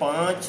5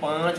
5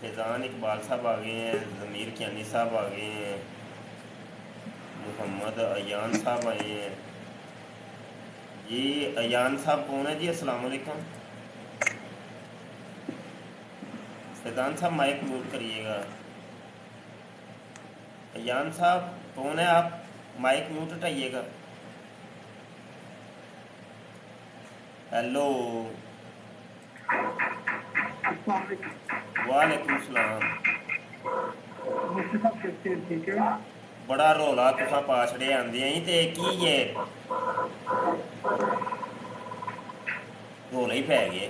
فیضان اقبال صاحب آ گئے ہیں، ضمیر کیانی صاحب آ گئے ہیں، محمد ایان صاحب آئے ہیں۔ جی ایان صاحب کون ہے جی؟ السلام علیکم۔ فیضان صاحب مائک میوٹ کریے گا۔ ایان صاحب کون ہے آپ؟ مائک میوٹ ہٹائیے گا۔ ہیلو، السلام علیکم وعلیکم السلام۔ مفتی صاحب، کیسے ہیں؟ ٹھیک ہے؟ بڑا رولا تساں پا چھڑے آندے ہیں تے کی یہ رولا ہی پی گئے؟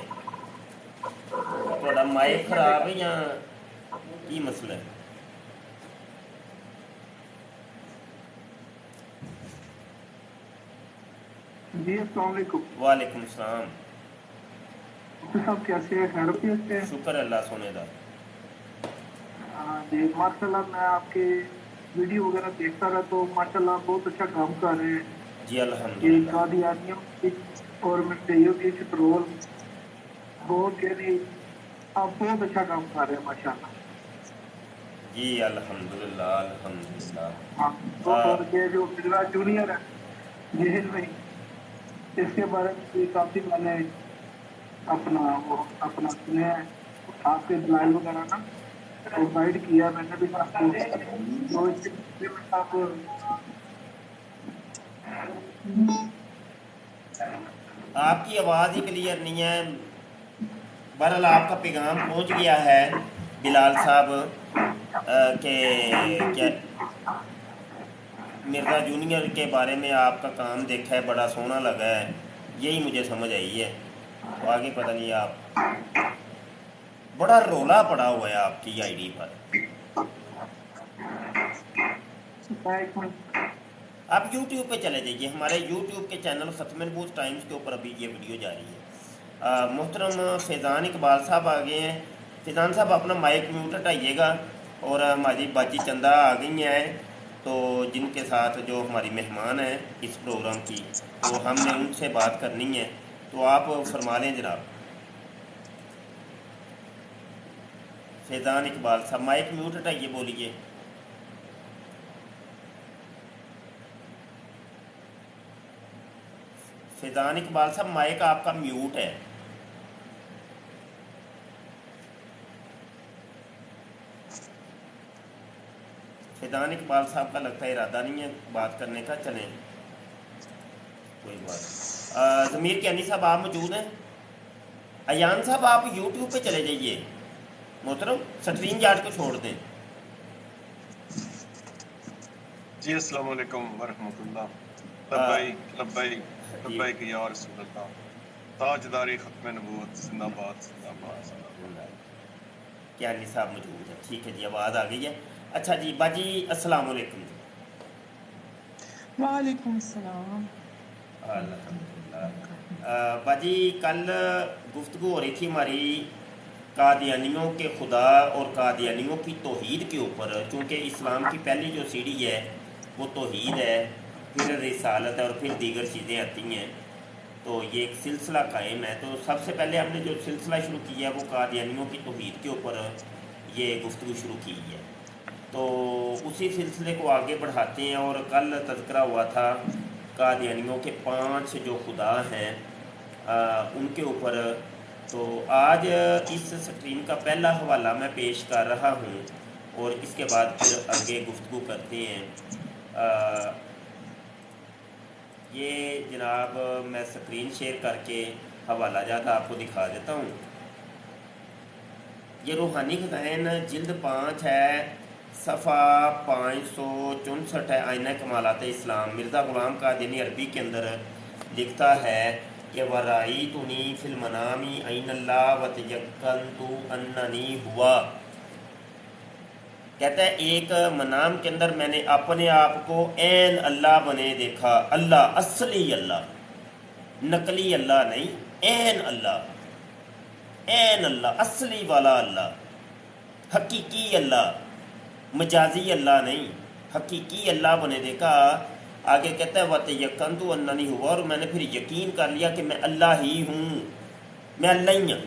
تھوڑا مائک ایک منٹ خراب ہے یا کی مسئلہ ہے؟ جی السلام علیکم وعلیکم السلام۔ مفتی صاحب کیسے ہیں؟ خیر خیریت سے ہیں؟ شکر ہے اللہ سونے دا۔ ہاں جی، ماشاء اللہ میں آپ کے ویڈیو وغیرہ دیکھتا رہا تو ماشاء اللہ بہت اچھا کام کر رہے ہیں جی کہ الحمدللہ۔ قادیانیوں کی گورنمنٹ سے یہ کنٹرول بہت، یعنی آپ بہت اچھا کام کر رہے ہیں ماشاء اللہ۔ جی الحمدللہ الحمدللہ۔ ہاں، اور یہ جو مرزا جونیئر ہے جیل میں، اس کے بارے میں بھی کافی میں نے اپنا سنے ہیں آپ کے دلائل وغیرہ نا، تو گائیڈ کیا میں نے بھی آپ کو، جو اس کے بارے میں آپ آپ کی آواز ہی کلیئر نہیں ہے۔ بہرحال آپ کا پیغام پہنچ گیا ہے بلال صاحب کہ کیا مرزا جونیئر کے بارے میں آپ کا کام دیکھا ہے، بڑا سونا لگا ہے، یہی مجھے سمجھ آئی ہے۔ تو آگے پتہ نہیں، آپ بڑا رولا پڑا ہوا ہے آپ کی آئی ڈی پر۔ ایک منٹ، آپ یوٹیوب پہ چلے جائیے، ہمارے یوٹیوب کے چینل ختم نبوت ٹائمز کے اوپر ابھی یہ ویڈیو جاری ہے۔ محترم فیضان اقبال صاحب آ گئے ہیں۔ فیضان صاحب اپنا مائک میوٹ ہٹائیے گا، اور ہماری باجی چندہ آ گئی ہیں، تو جن کے ساتھ جو ہماری مہمان ہیں اس پروگرام کی، تو ہم نے ان سے بات کرنی ہے، تو آپ فرما لیں جناب۔ فیضان اقبال صاحب مائک میوٹ ہٹائیے، بولیے۔ فیضان اقبال صاحب مائک آپ کا میوٹ ہے۔ فیضان اقبال صاحب کا لگتا ہے ارادہ نہیں ہے بات کرنے کا، چلیں کوئی بات۔ ضمیر کیانی صاحب آپ موجود ہیں؟ ایان صاحب آپ یوٹیوب پہ چلے جائیے، محترم سٹریم یارڈ کو چھوڑ دیں۔ جی السلام علیکم ورحمۃ اللہ۔ لبیک لبیک جی لبیک یا رسول اللہ، تاجداری ختم نبوت، زندہ باد زندہ باد۔ کیانی صاحب موجود ہیں، ٹھیک ہے جی، آواز آ گئی ہے۔ اچھا جی باجی السلام علیکم جی۔ وعلیکم السلام الحمدللہ۔ باجی کل گفتگو ہو رہی تھی ہماری قادیانیوں کے خدا اور قادیانیوں کی توحید کے اوپر، چونکہ اسلام کی پہلی جو سیڑھی ہے وہ توحید ہے، پھر رسالت ہے، اور پھر دیگر چیزیں آتی ہیں، تو یہ ایک سلسلہ قائم ہے۔ تو سب سے پہلے ہم نے جو سلسلہ شروع کیا ہے وہ قادیانیوں کی توحید کے اوپر یہ گفتگو شروع کی ہے، تو اسی سلسلے کو آگے بڑھاتے ہیں۔ اور کل تذکرہ ہوا تھا قادیانیوں کے 5 جو خدا ہیں ان کے اوپر، تو آج اس سٹریم کا پہلا حوالہ میں پیش کر رہا ہوں، اور اس کے بعد پھر آگے گفتگو کرتے ہیں۔ یہ جناب میں سکرین شیئر کر کے حوالہ جات آپ کو دکھا دیتا ہوں۔ یہ روحانی خزائن جلد 5 ہے، صفحہ 564 ہے، آئینہ کمالات اسلام۔ مرزا غلام قادیانی عربی کے اندر لکھتا ہے کہ وَرَأَيْتُنِي فِي الْمَنَامِ عَيْنَ اللَّهِ وَتَيَقَّنْتُ أَنَّنِي هُوَ، کہتا ہے ایک منام کے اندر میں نے اپنے آپ کو عین اللہ بنے دیکھا، اللہ اصلی اللہ، نقلی اللہ نہیں، عین اللہ، عین اللہ، اصلی والا اللہ، حقیقی اللہ، مجازی اللہ نہیں، حقیقی اللہ بنے دیکھا۔ آگے کہتا ہے وَتَيَقَّنْتُ أَنَّنِي هُوَ، اور میں نے پھر یقین کر لیا کہ میں اللہ ہی ہوں، میں اللہ ہی ہوں۔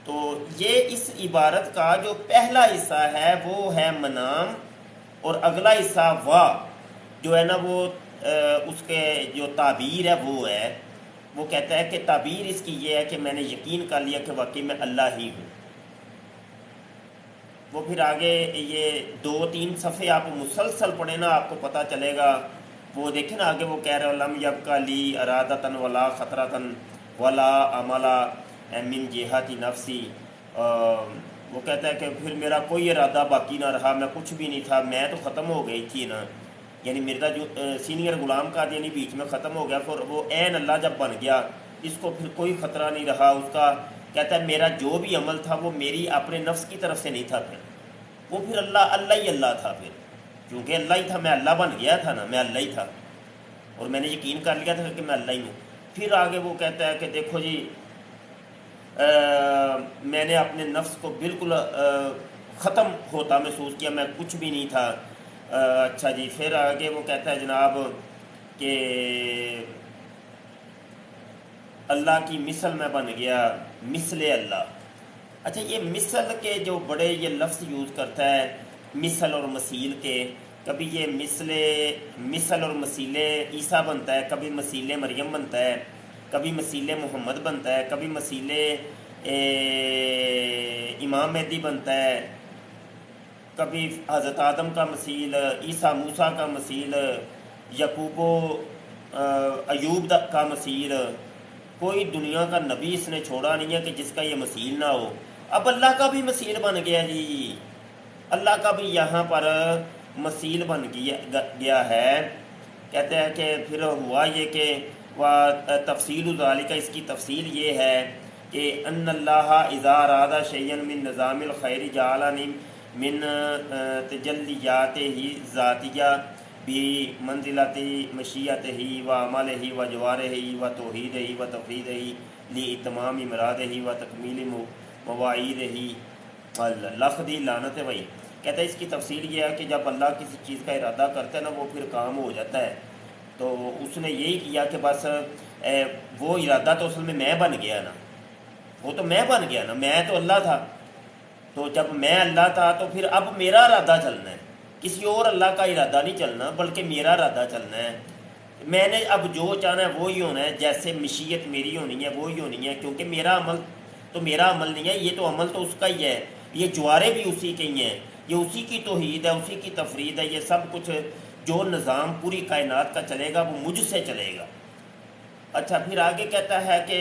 تو یہ اس عبارت کا جو پہلا حصہ ہے وہ ہے منام، اور اگلا حصہ وا جو ہے نا وہ اس کے جو تعبیر ہے وہ ہے، وہ کہتا ہے کہ تعبیر اس کی یہ ہے کہ میں نے یقین کر لیا کہ واقعی میں اللہ ہی ہوں۔ وہ پھر آگے یہ 2-3 صفحے آپ مسلسل پڑھیں نا، آپ کو پتہ چلے گا۔ وہ دیکھیں نا آگے وہ کہہ رہے لم یبقى لی ارادتن ولا خطرتن ولا عملا من جہت نفسی، وہ کہتا ہے کہ پھر میرا کوئی ارادہ باقی نہ رہا، میں کچھ بھی نہیں تھا، میں تو ختم ہو گئی تھی نا، یعنی میرا جو سینئر غلام قادیانی بیچ میں ختم ہو گیا، پھر وہ عین اللہ جب بن گیا اس کو پھر کوئی خطرہ نہیں رہا اس کا۔ کہتا ہے میرا جو بھی عمل تھا وہ میری اپنے نفس کی طرف سے نہیں تھا، پھر وہ پھر اللہ ہی اللہ تھا، پھر کیونکہ اللہ ہی تھا، میں اللہ بن گیا تھا نا، میں اللہ ہی تھا اور میں نے یقین کر لیا تھا کہ میں اللہ ہی ہوں۔ پھر آگے وہ کہتا ہے کہ دیکھو جی میں نے اپنے نفس کو بالکل ختم ہوتا محسوس کیا، میں کچھ بھی نہیں تھا۔ اچھا جی، پھر آگے وہ کہتا ہے جناب کہ اللہ کی مثل میں بن گیا، مثل اللہ۔ اچھا، یہ مثل کے جو بڑے یہ لفظ یوز کرتا ہے، مثل اور مثیل کے، کبھی یہ مثل اور مثیل عیسیٰ بنتا ہے، کبھی مثیل مریم بنتا ہے، کبھی مثیل محمد بنتا ہے، کبھی مثیل امام مہدی بنتا ہے، کبھی حضرت آدم کا مثیل، عیسیٰ موسیٰ کا مثیل، یعقوب و ایوب کا مثیل۔ کوئی دنیا کا نبی اس نے چھوڑا نہیں ہے کہ جس کا یہ مثیل نہ ہو۔ اب اللہ کا بھی مثیل بن گیا جی، اللہ کا بھی یہاں پر مثیل بن گیا ہے۔ کہتے ہیں کہ پھر ہوا یہ کہ تفصیل ذالک، اس کی تفصیل یہ ہے کہ ان اللہ اذا اراد شیئا من نظام الخیر جعل من تجلیاتہ ذاتیہ بمنزلۃ مشیتہ وعملہ وجوارہ وتوحیدہ وتفویضہ لاتمام مرادہ وتکمیل مواعیدہ لفظی لعنت وہی۔ کہتا ہے اس کی تفصیل یہ ہے کہ جب اللہ کسی چیز کا ارادہ کرتا ہے نا وہ پھر کام ہو جاتا ہے۔ تو اس نے یہی کیا کہ بس وہ ارادہ تو اصل میں بن گیا نا، وہ تو میں بن گیا نا، میں تو اللہ تھا، تو جب میں اللہ تھا تو پھر اب میرا ارادہ چلنا ہے، کسی اور اللہ کا ارادہ نہیں چلنا بلکہ میرا ارادہ چلنا ہے۔ میں نے اب جو چاہنا ہے وہی ہونا ہے، جیسے مشیت میری ہونی ہے وہی ہونی ہے، کیونکہ میرا عمل تو میرا عمل نہیں ہے، یہ تو عمل تو اس کا ہی ہے، یہ جوارے بھی اسی کے ہی ہیں، یہ اسی کی توحید ہے، اسی کی تفرید ہے، یہ سب کچھ جو نظام پوری کائنات کا چلے گا وہ مجھ سے چلے گا۔ اچھا، پھر آگے کہتا ہے کہ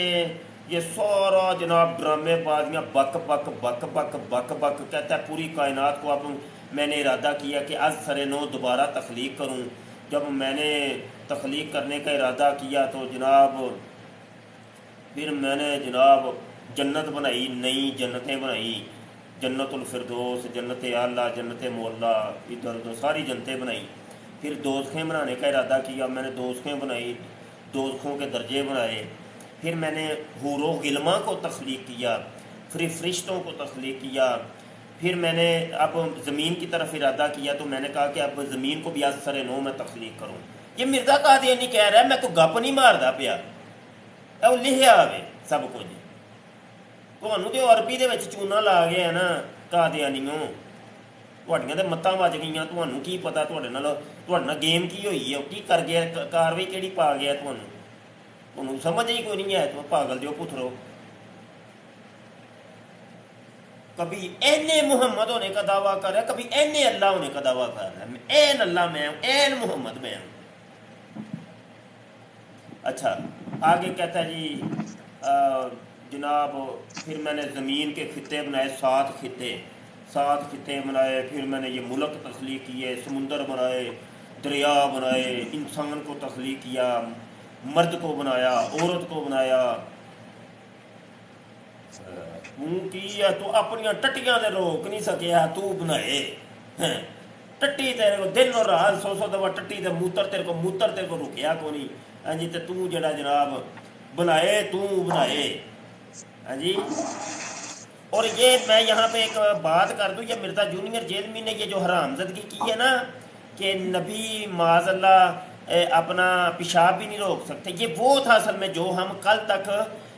یہ سارا جناب ڈرامے بازیاں بک بک بک بک بک بک، کہتا ہے پوری کائنات کو اب میں نے ارادہ کیا کہ از سر نو دوبارہ تخلیق کروں۔ جب میں نے تخلیق کرنے کا ارادہ کیا تو جناب پھر میں نے جناب جنت بنائی، نئی جنتیں بنائی، جنت الفردوس، جنت اعلیٰ، جنت مولا، ادھر ادھر ساری جنتیں بنائی۔ پھر دوزخیں بنانے کا ارادہ کیا، میں نے دوزخیں بنائی، دوزخوں کے درجے بنائے۔ پھر میں نے حور و غلماں کو تخلیق کیا، پھر فرشتوں کو تخلیق کیا۔ پھر میں نے اب زمین کی طرف ارادہ کیا تو میں نے کہا کہ اب زمین کو بھی از سر نو میں تخلیق کروں۔ یہ مرزا قادیانی کہہ رہا ہے، میں تو گپ نہیں ماردا پیا، وہ لکھیا ہوئے سب کچھ۔ تمہوں تو عربی دے وچ چونا لا گیا نا قادیانیوں، تہاڈیاں تے متاں بج گئیاں، تمہوں کی پتا تہاڈے نال گیم کی ہوئی ہے، کی کر گیا، کاروائی کیڑی پا گیا، تمہوں سمجھ ہی کوئی نہیں ہے، تم پاگل دیو پتھرو۔ کبھی این محمد ہونے کا دعویٰ کر رہا ہے، کبھی این اللہ ہونے کا دعویٰ کر رہا ہے، میں این اللہ میں ہوں، این محمد میں ہوں۔ اچھا، آگے کہتا ہے جی جناب پھر میں نے زمین کے خطے بنائے، 7 خطے بنائے، پھر میں نے یہ ملک تخلیق کیے، سمندر بنائے، دریا بنائے، انسان کو تخلیق کیا، مرد کو بنایا، عورت کو بنایا۔ تو اپنی ٹٹیاں دے روک نہیں سکیا، تو بنائے ٹٹی تیرے کو دن اور رات 100 دفعہ ٹٹی دے موتر تیرے کو رکیا کو نہیں، ہاں جی، تو جڑا جناب بنائے تو بنائے، ہاں جی۔ اور یہ میں یہاں پہ ایک بات کر دوں، یہ مرزا جونیئر جیلمی نے یہ جو حرام زدگی کی ہے نا کہ نبی معاذ اللہ اپنا پیشاب بھی نہیں روک سکتے، یہ وہ تھا اصل میں جو ہم کل تک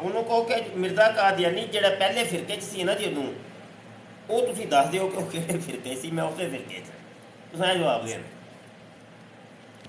ਉਹਨੂੰ ਕਹੋ ਕਿ ਮਿਰਜ਼ਾ ਕਾਦੀਆਨੀ ਜਿਹੜਾ ਪਹਿਲੇ ਫਿਰਕੇ 'ਚ ਸੀ ਨਾ ਜਦੋਂ, ਉਹ ਤੁਸੀਂ ਦੱਸ ਦਿਓ ਕਿ ਉਹ ਕਿਹੜੇ ਫਿਰਕੇ ਸੀ, ਮੈਂ ਉਸੇ ਫਿਰਕੇ 'ਚ। ਤੁਸੀਂ ਜਵਾਬ ਦੇਣਾ।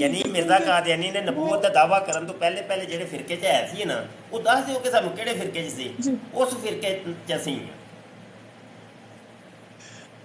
ਯਾਨੀ ਮਿਰਜ਼ਾ ਕਾਦੀਆਨੀ ਨੇ ਨਬੂਵਤ ਦਾ ਦਾਅਵਾ ਕਰਨ ਤੋਂ ਪਹਿਲੇ ਪਹਿਲੇ ਜਿਹੜੇ ਫਿਰਕੇ 'ਚ ਹੈ ਸੀ ਨਾ, ਉਹ ਦੱਸ ਦਿਓ ਕਿ ਸਾਨੂੰ ਕਿਹੜੇ ਫਿਰਕੇ 'ਚ ਸੀ, ਉਸ ਫਿਰਕੇ 'ਚ ਅਸੀਂ ਹਾਂ।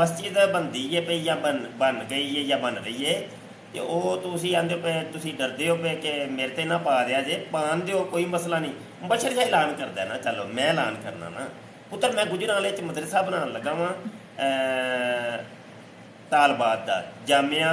ਮਸਜਿਦ ਬੰਦੀ ਹੈ ਪਈ ਜਾਂ ਬਣ ਗਈ ਹੈ ਜਾਂ ਬਣ ਰਹੀ ਹੈ, ਤੇ ਉਹ ਤੁਸੀਂ ਆਂਦੇ ਪਏ, ਤੁਸੀਂ ਡਰਦੇ ਹੋ ਪਏ ਕਿ ਮੇਰੇ ਤੇ ਨਾ ਪਾ ਦਿਆ ਜੇ। ਪਾਣ ਦਿਓ, ਕੋਈ ਮਸਲਾ ਨਹੀਂ। ਮੁਬਸ਼ਰ ਜਿਹਾ ਐਲਾਨ ਕਰਦਾ ਨਾ, ਚਲੋ ਮੈਂ ਐਲਾਨ ਕਰਨਾ ਨਾ ਪੁੱਤਰ, ਮੈਂ ਗੁਜਰਾਂਵਾਲੇ 'ਚ ਮਦਰਸਾ ਬਣਾਉਣ ਲੱਗਾ ਵਾਂ ਤਾਲਬਾਤ ਦਾ, ਜਾਮਿਆ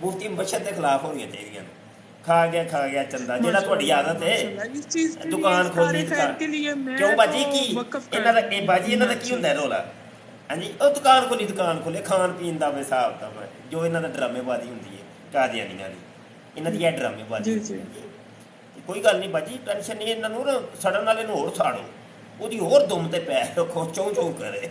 ਮੁਫਤੀ ਮੁਬਸ਼ਰ ਦੇ ਖਿਲਾਫ ਹੋਣੀਆਂ ਚਾਹੀਦੀਆਂ ਨੇ। ਖਾ ਗਿਆ ਚੰਦਾ, ਜਿਹੜਾ ਤੁਹਾਡੀ ਆਦਤ ਹੈ ਦੁਕਾਨ ਖੋਲ੍ਹਣੀ ਕਿਉਂ ਬਾਜੀ ਕੀ ਇਹਨਾਂ ਦਾ ਬਾਜੀ ਇਹਨਾਂ ਦਾ ਕੀ ਹੁੰਦਾ ਰੋਲਾ? ਹਾਂਜੀ ਉਹ ਦੁਕਾਨ ਖੋਲੇ ਖਾਣ ਪੀਣ ਦਾ ਹਿਸਾਬ ਦਾ ਜੋ ਇਹਨਾਂ ਦਾ ਡਰਾਮੇਬਾਜ਼ੀ ਹੁੰਦੀ ਹੈ ਕਾਦੀਆਨੀਆਂ ਦੀ, ਇਹਨਾਂ ਦੀ ਇਹ ਡਰਾਮੇਬਾਜ਼ੀ ਕੋਈ ਗੱਲ ਨਹੀਂ ਬਾਜੀ, ਟੈਨਸ਼ਨ ਨਹੀਂ, ਇਹਨਾਂ ਨੂੰ ਨਾ ਸੜਨ ਵਾਲੇ ਨੂੰ ਹੋਰ ਸਾੜੋ, ਉਹਦੀ ਹੋਰ ਦੁਮ ਤੇ ਪੈਰ ਰੱਖੋ, ਚੋਂ ਕਰੇ।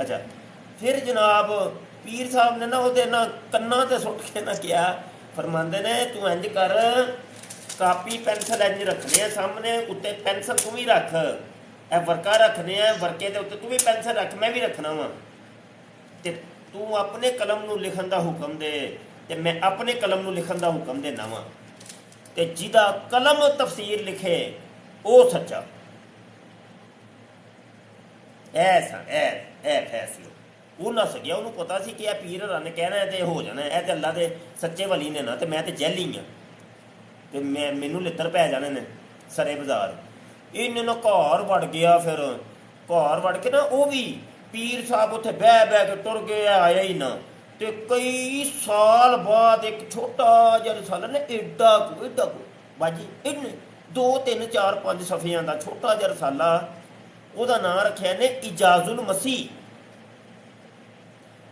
ਅੱਛਾ ਫਿਰ ਜਨਾਬ ਪੀਰ ਸਾਹਿਬ ਨੇ ਨਾ ਉਹਦੇ ਨਾ ਕੰਨਾਂ ਤੇ ਸੁੱਟ ਕੇ ਨਾ ਕਿਹਾ, ਫਰਮਾਉਂਦੇ ਨੇ ਤੂੰ ਇੰਜ ਕਰ, ਕਾਪੀ ਪੈਨਸਲ ਇੰਜ ਰੱਖਣੇ ਆ ਸਾਹਮਣੇ, ਉੱਤੇ ਪੈਨਸਲ ਤੂੰ ਵੀ ਰੱਖ, ਇਹ ਵਰਕਾ ਰੱਖਣੇ ਆ, ਵਰਕੇ ਦੇ ਉੱਤੇ ਤੂੰ ਵੀ ਪੈਨਸਲ ਰੱਖ, ਮੈਂ ਵੀ ਰੱਖਣਾ ਵਾ, ਤੇ ਤੂੰ ਆਪਣੇ ਕਲਮ ਨੂੰ ਲਿਖਣ ਦਾ ਹੁਕਮ ਦੇ ਤੇ ਮੈਂ ਆਪਣੇ ਕਲਮ ਨੂੰ ਲਿਖਣ ਦਾ ਹੁਕਮ ਦੇਣਾ ਵਾ, ਤੇ ਜਿਹਦਾ ਕਲਮ ਤਫਸੀਰ ਲਿਖੇ ਉਹ ਸੱਚਾ। ਇਹ ਫੈਸਲਾ ਉਹ ਨਾ ਸਕਿਆ, ਉਹਨੂੰ ਪਤਾ ਸੀ ਕਿ ਇਹ ਪੀਰ ਹਰਾਂ ਨੇ ਕਹਿਣਾ ਤੇ ਹੋ ਜਾਣਾ, ਇਹ ਤੇ ਅੱਲਾ ਦੇ ਸੱਚੇ ਵਲੀ ਨੇ ਨਾ, ਤੇ ਮੈਂ ਤੇ ਜੈਲੀ ਹਾਂ ਤੇ ਮੈਨੂੰ ਲਿੱਤਰ ਪੈ ਜਾਣੇ ਨੇ ਸਰੇ ਬਾਜ਼ਾਰ। ਇਹਨੇ ਨਾ ਘਰ ਵੜ ਗਿਆ, ਫਿਰ ਘਰ ਵੜ ਕੇ ਨਾ ਉਹ ਵੀ ਪੀਰ ਸਾਹਿਬ ਉੱਥੇ ਬਹਿ ਕੇ ਤੁਰ ਗਿਆ, ਆਇਆ ਹੀ ਨਾ, ਤੇ ਕਈ ਸਾਲ ਬਾਅਦ ਇੱਕ ਛੋਟਾ ਜਿਹਾ ਰਸਾਲਾ ਨੇ ਏਡਾ ਕੁ ਬਾਜੀ ਇਹਨੇ 2 3 4 5 ਸਫਿਆਂ ਦਾ ਛੋਟਾ ਜਿਹਾ ਰਸਾਲਾ, ਉਹਦਾ ਨਾਂ ਰੱਖਿਆ ਨੇ ਇਜਾਜ਼ੁਲ ਮਸੀਹ,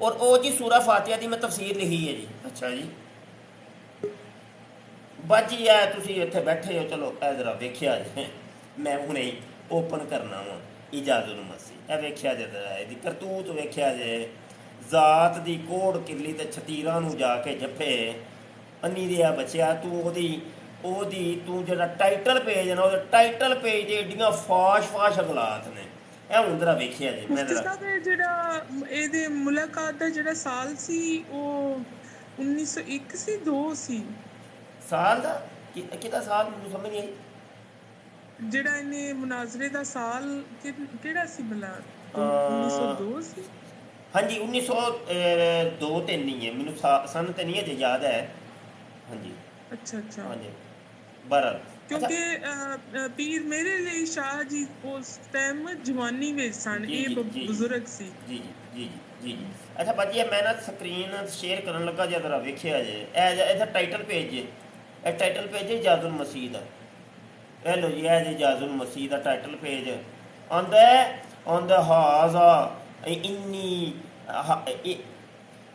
ਔਰ ਉਹ ਜੀ ਸੂਰਾ ਫਾਤਿਹਾ ਦੀ ਮੈਂ ਤਫਸੀਰ ਲਿਖੀ ਹੈ ਜੀ। ਅੱਛਾ ਜੀ ਬਾਜੀ ਆ ਤੁਸੀਂ ਇੱਥੇ ਬੈਠੇ ਹੋ, ਚਲੋ ਇਹ ਜ਼ਰਾ ਵੇਖਿਆ ਜੇ, ਮੈਂ ਹੁਣੇ ਓਪਨ ਕਰਨਾ ਵਾ ਇਜਾਜ਼ੁਲ ਮਸੀਹ, ਇਹ ਵੇਖਿਆ ਜੇ ਜ਼ਰਾ, ਇਹਦੀ ਕਰਤੂਤ ਵੇਖਿਆ ਜੇ, ਜ਼ਾਤ ਦੀ ਕੋੜ ਕਿਰਲੀ ਤੇ ਛਤੀਰਾਂ ਨੂੰ ਜਾ ਕੇ ਜੱਫੇ, ਅੰਨੀ ਦਿਆ ਬੱਚਿਆ ਤੂੰ ਉਹਦੀ ਤੂੰ ਜਿਹੜਾ ਟਾਈਟਲ ਪੇਜ ਹੈ ਨਾ, ਉਹਦੇ ਟਾਈਟਲ ਪੇਜ ਦੇ ਏਡੀਆਂ ਫਾਸ਼ ਅਗਲਾਤ ਨੇ, ਇਹ ਹੁਣ ਜ਼ਰਾ ਵੇਖਿਆ ਜੇ। ਮੈਂ ਜਿਹੜਾ ਇਹਦੇ ਮੁਲਾਕਾਤ ਦਾ ਜਿਹੜਾ ਸਾਲ ਸੀ ਉਹ 1901 ਸੀ 2 ਸੀ ਸਾਲ ਦਾ ਕਿਹਦਾ ਸਾਲ ਮੈਨੂੰ ਸਮਝ ਨਹੀਂ ਆਈ, ਜਿਹੜਾ ਇਹਨੇ ਮੁਨਾਜ਼ਰੇ ਦਾ ਸਾਲ ਕਿਹੜਾ ਸੀ ਭਲਾ? 1902 ਸੀ। ਹਾਂਜੀ 1902 ਤੇ ਨਹੀਂ ਹੈ, ਮੈਨੂੰ ਸਨ ਤੇ ਨਹੀਂ ਅਜੇ ਯਾਦ ਹੈ। ਹਾਂਜੀ ਅੱਛਾ ਹਾਂਜੀ ਬਹਰਹਾਲ ਕਿਉਂਕਿ ਪੀਰ ਮੇਰੇ ਲਈ ਸ਼ਾਹ ਜੀ ਉਸ ਟਾਈਮ ਜਵਾਨੀ ਵਿੱਚ ਸਨ, ਇਹ ਬਜ਼ੁਰਗ ਸੀ। ਜੀ ਅੱਛਾ ਬਾਜੀ ਮੈਂ ਨਾ ਸਕਰੀਨ ਸ਼ੇਅਰ ਕਰਨ ਲੱਗਾ ਜੇ ਜ਼ਰਾ ਵੇਖਿਆ ਜੇ, ਇਹਦਾ ਟਾਈਟਲ ਪੇਜ ਜੇ, ਇਹ ਟਾਈਟਲ ਪੇਜ ਹੈ ਇਜਾਜ਼ੁਲ ਮਸੀਹ ਦਾ, ਇਹ ਲੋ ਜੀ ਇਹ ਇਜਾਜ਼ੁਲ ਮਸੀਹ ਦਾ ਟਾਈਟਲ ਪੇਜ ਆਉਂਦਾ ਹਾਜ਼ਾ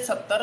70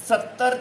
70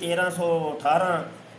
1318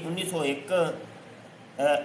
1901,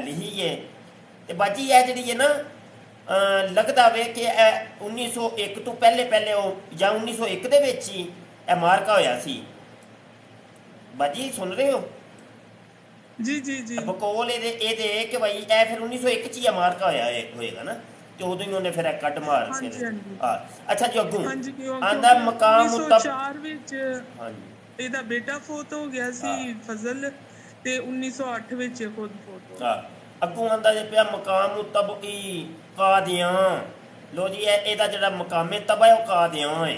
ਲਿਖੀ ਹੈ। ਤੇ ਬਾਜੀ ਇਹ ਜਿਹੜੀ ਹੈ ਨਾ ਲੱਗਦਾ ਵੇ ਕਿ 1901 ਤੋਂ ਪਹਿਲੇ ਉਹ ਜਾਂ 1901 ਦੇ ਵਿੱਚ ਹੀ ਇਹ ਮਾਰਕਾ ਹੋਇਆ ਸੀ। ਬਾਜੀ ਸੁਣ ਰਹੇ ਹੋ? ਜੀ ਬਕੌਲ ਇਹਦੇ ਕਿ ਭਾਈ ਇਹ ਫਿਰ 1901 ਚ ਹੀ ਮਾਰਕਾ ਹੋਏਗਾ ਨਾ, ਤੇ ਉਦੋਂ ਹੀ ਉਹਨੇ ਫਿਰ ਕੱਢ ਮਾਰ ਕੇ। ਅੱਛਾ ਜੀ ਅੱਗੋਂ ਆਂਦਾ ਮਕਾਮ 1904 ਵਿੱਚ ਇਹਦਾ ਬੇਟਾ ਫੌਤ ਹੋ ਗਿਆ ਸੀ ਫਜ਼ਲ, ਤੇ 1908 ਵਿੱਚ ਖੁਦ ਫੌਤ ਹੋ। ਅੱਗੋਂ ਆਂਦਾ ਜੇ ਪਿਆ ਮਕਾਮ ਤਬਈ ਕਾਦੀਆਂ, ਲੋ ਜੀ ਇਹਦਾ ਜਿਹੜਾ ਮਕਾਮੇ ਤਬਾ ਉਹ ਕਾਦੀਆਂ ਹੈ।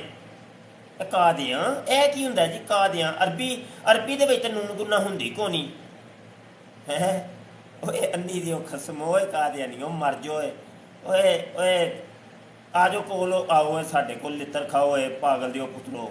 ਕਾਦੀਆਂ ਇਹ ਕੀ ਹੁੰਦਾ ਜੀ? ਕਾਦੀਆਂ ਅਰਬੀ ਦੇ ਵਿੱਚ ਨੂਨ ਗੁੰਨਾ ਹੁੰਦੀ ਕੋ ਨਹੀਂ ਹੈ, ਓਏ ਅੰਨੀ ਦੀ ਉਹ ਖਸਮ, ਓਏ ਕਾਦੀਆਂ ਨਹੀਂ ਉਹ ਮਰ ਜਾਓਏ, ਓਏ ਆ ਜਾਓ ਕੋਲ ਆਓ ਸਾਡੇ ਕੋਲ ਲਿੱਤਰ ਖਾਓ, ਏ ਪਾਗਲ ਦਿਓ ਪੁੱਤਰੋ।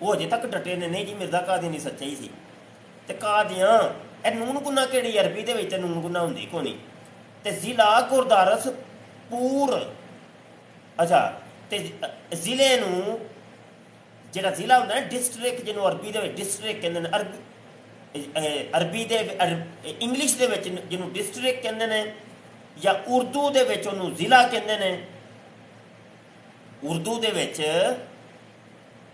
وہ اجے تک ڈٹے نے نہیں جی مرزا قادیانی سچا ہی سی تے قادیاں اے نون گنا کہڑی عربی دے وچ نون گنا ہوندی کونی تے ضلع گردارس پور اچھا تے ضلع نو جڑا ضلع ہوندا ہے ڈسٹرکٹ جنوں عربی دے وچ ڈسٹرکٹ کہندے نے عربی دے انگلش دے وچ جنوں ڈسٹرکٹ کہندے نے یا اردو دے وچ انہوں ضلع کہندے نے اردو دے وچ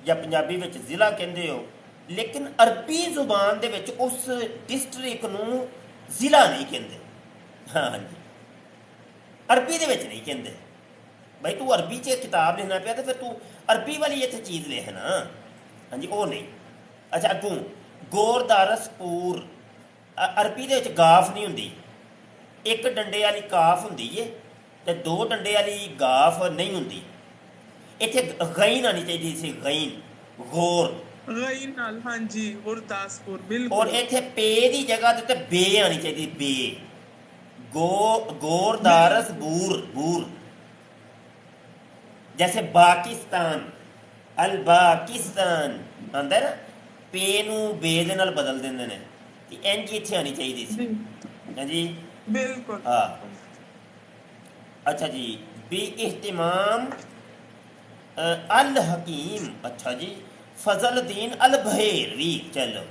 یا پنجابی وچ ضلع کہندے ہو لیکن عربی زبان دے وچ اس ڈسٹرکٹ نو ضلع نہیں کہندے ہاں جی عربی دے وچ نہیں کہندے بھائی تو عربی چ کتاب لکھنا پیا تو پھر تو عربی والی اتنے چیز لکھنا ہاں جی وہ نہیں اچھا اگوں گوردارس پور عربی دے وچ گاف نہیں ہوندی ایک ڈنڈے والی کاف ہوندی ہے تے دو ڈنڈے والی گاف نہیں ہوندی اتنے غین آنی چاہیے سی غین غور غین نال ہاں جی گرداسپور اور بالکل اتنے پے دی جگہ تے بے آنی چاہیے بے گوردارس بور بور جیسے پاکستان الباکستان آندا ہے نا پے نو بے دے نال بدل دیندے نے تے این جی اتنے آنی چاہیے سی جی ہاں جی بالکل ہاں اچھا جی بی اہتمام الحکیم اچھا جی فضل الدین البحیری چلو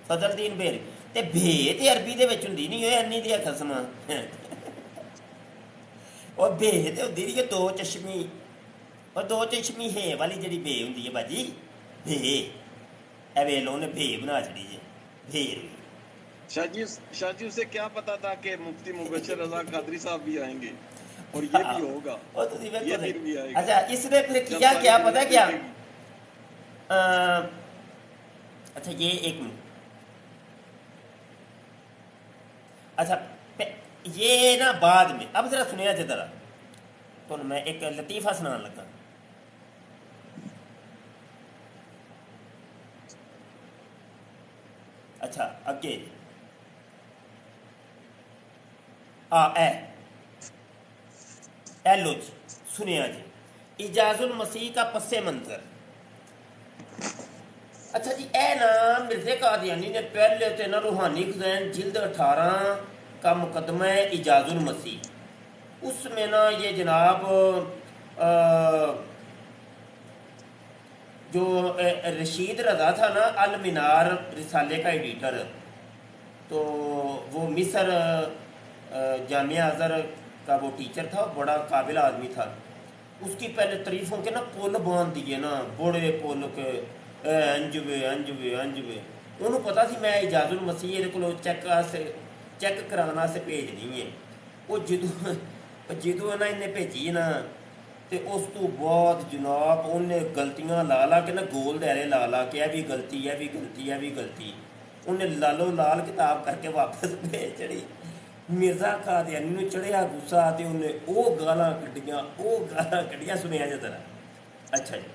فضل الدین بحیری تے بھے تے عربی دے وچ ہوندی نہیں ہوئے انی دیا قسم اور بھے تے ہوندی نہیں دو چشمی اور دو چشمی ہے والی جڑی بھے ہوندی ہے باجی بھے اے ویلو نے بھے بنا چھڑی جی بھیر شاہ جی اسے کیا پتا تھا کہ مفتی مبشر رضا قادری صاحب بھی آئیں گے اور یہ بھی ہوگا اور تسی یہ ویکھو دن بھی آئے گا اچھا اس نے پھر جب کیا ساری کیا دنیا پتہ کیا دیکھے گی اچھا یہ ایک منٹ اچھا یہ نا بعد میں اب ذرا سنیا جی ذرا تو میں ایک لطیفہ سنان لگا اچھا اگے لو جی سنیا جی اعجاز المسیح کا پس منظر اچھا جی اے نا مرزا قادیانی نے پہلے تے نا روحانی خزین جلد 18 کا مقدمہ ہے اعجاز المسیح اس میں نا یہ جناب جو رشید رضا تھا نا المنار رسالے کا ایڈیٹر تو وہ مصر جامعہ ازہر کا وہ ٹیچر تھا بڑا قابل آدمی تھا اس کی پہلے تعریفوں کے نا پل باندھ دیے نا بڑے پل کے انجوے انجوے انجوے انہوں پتا سی میں اعجاز المسیح یہ کو چیک کرانا سے بھیجنی ہے وہ جدو نا انہیں بھیجی نا تے اس تو بعد جناب انہیں غلطیاں لا لا کے نا گول دائرے لا لا کے یہ بھی غلطی یہ بھی غلطی یہ بھی غلطی انہیں لالو لال کتاب کر کے واپس بھیج چڑی مرزا قادیانی نو چڑھیا غصہ تے انہیں او گالاں کڈیاں سنیا جا ذرا اچھا جی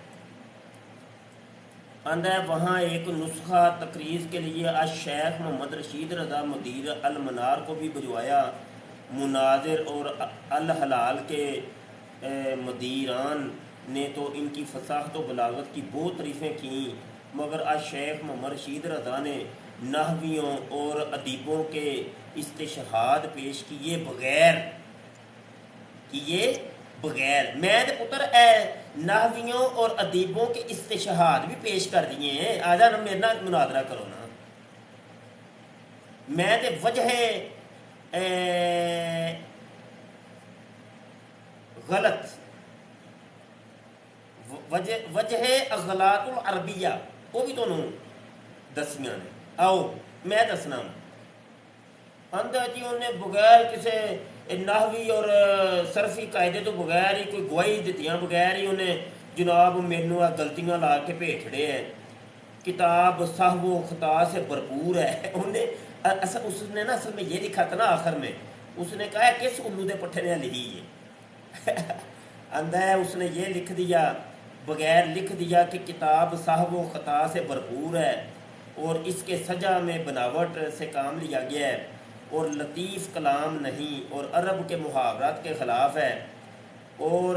آندا ہے وہاں ایک نسخہ تقریر کے لیے شیخ محمد رشید رضا مدیر المنار کو بھی بھجوایا مناظر اور الحلال کے مدیران نے تو ان کی فصاحت و بلاغت کی بہت تعریفیں کیں مگر شیخ محمد رشید رضا نے نحویوں اور ادیبوں کے استشہاد پیش کیے بغیر میں تے پتر اے نحویوں اور ادیبوں کے استشہاد بھی پیش کر دیے ہیں آجا نا میرے نال مناظرہ کرو نا میں تے وجہ غلط وجہ اغلاط العربیہ وہ بھی تمہیں دسیاں نے آؤ میں دسنا ہوں آندا جی انہیں بغیر کسی نحوی اور صرفی قاعدے تو بغیر ہی کوئی گواہی دیتیاں بغیر ہی انہیں جناب مینوں غلطیاں لا کے بھیجڑے ہیں کتاب صحو و خطا سے بھرپور ہے انہیں اس نے نا اصل میں یہ لکھا تھا نا آخر میں اس نے کہا کس الو دے پٹھے نے لکھی ہے آندا ہے اس نے یہ لکھ دیا بغیر لکھ دیا کہ کتاب صحو و خطا سے بھرپور ہے اور اس کے سجا میں بناوٹ سے کام لیا گیا ہے اور لطیف کلام نہیں اور عرب کے محاورات کے خلاف ہے اور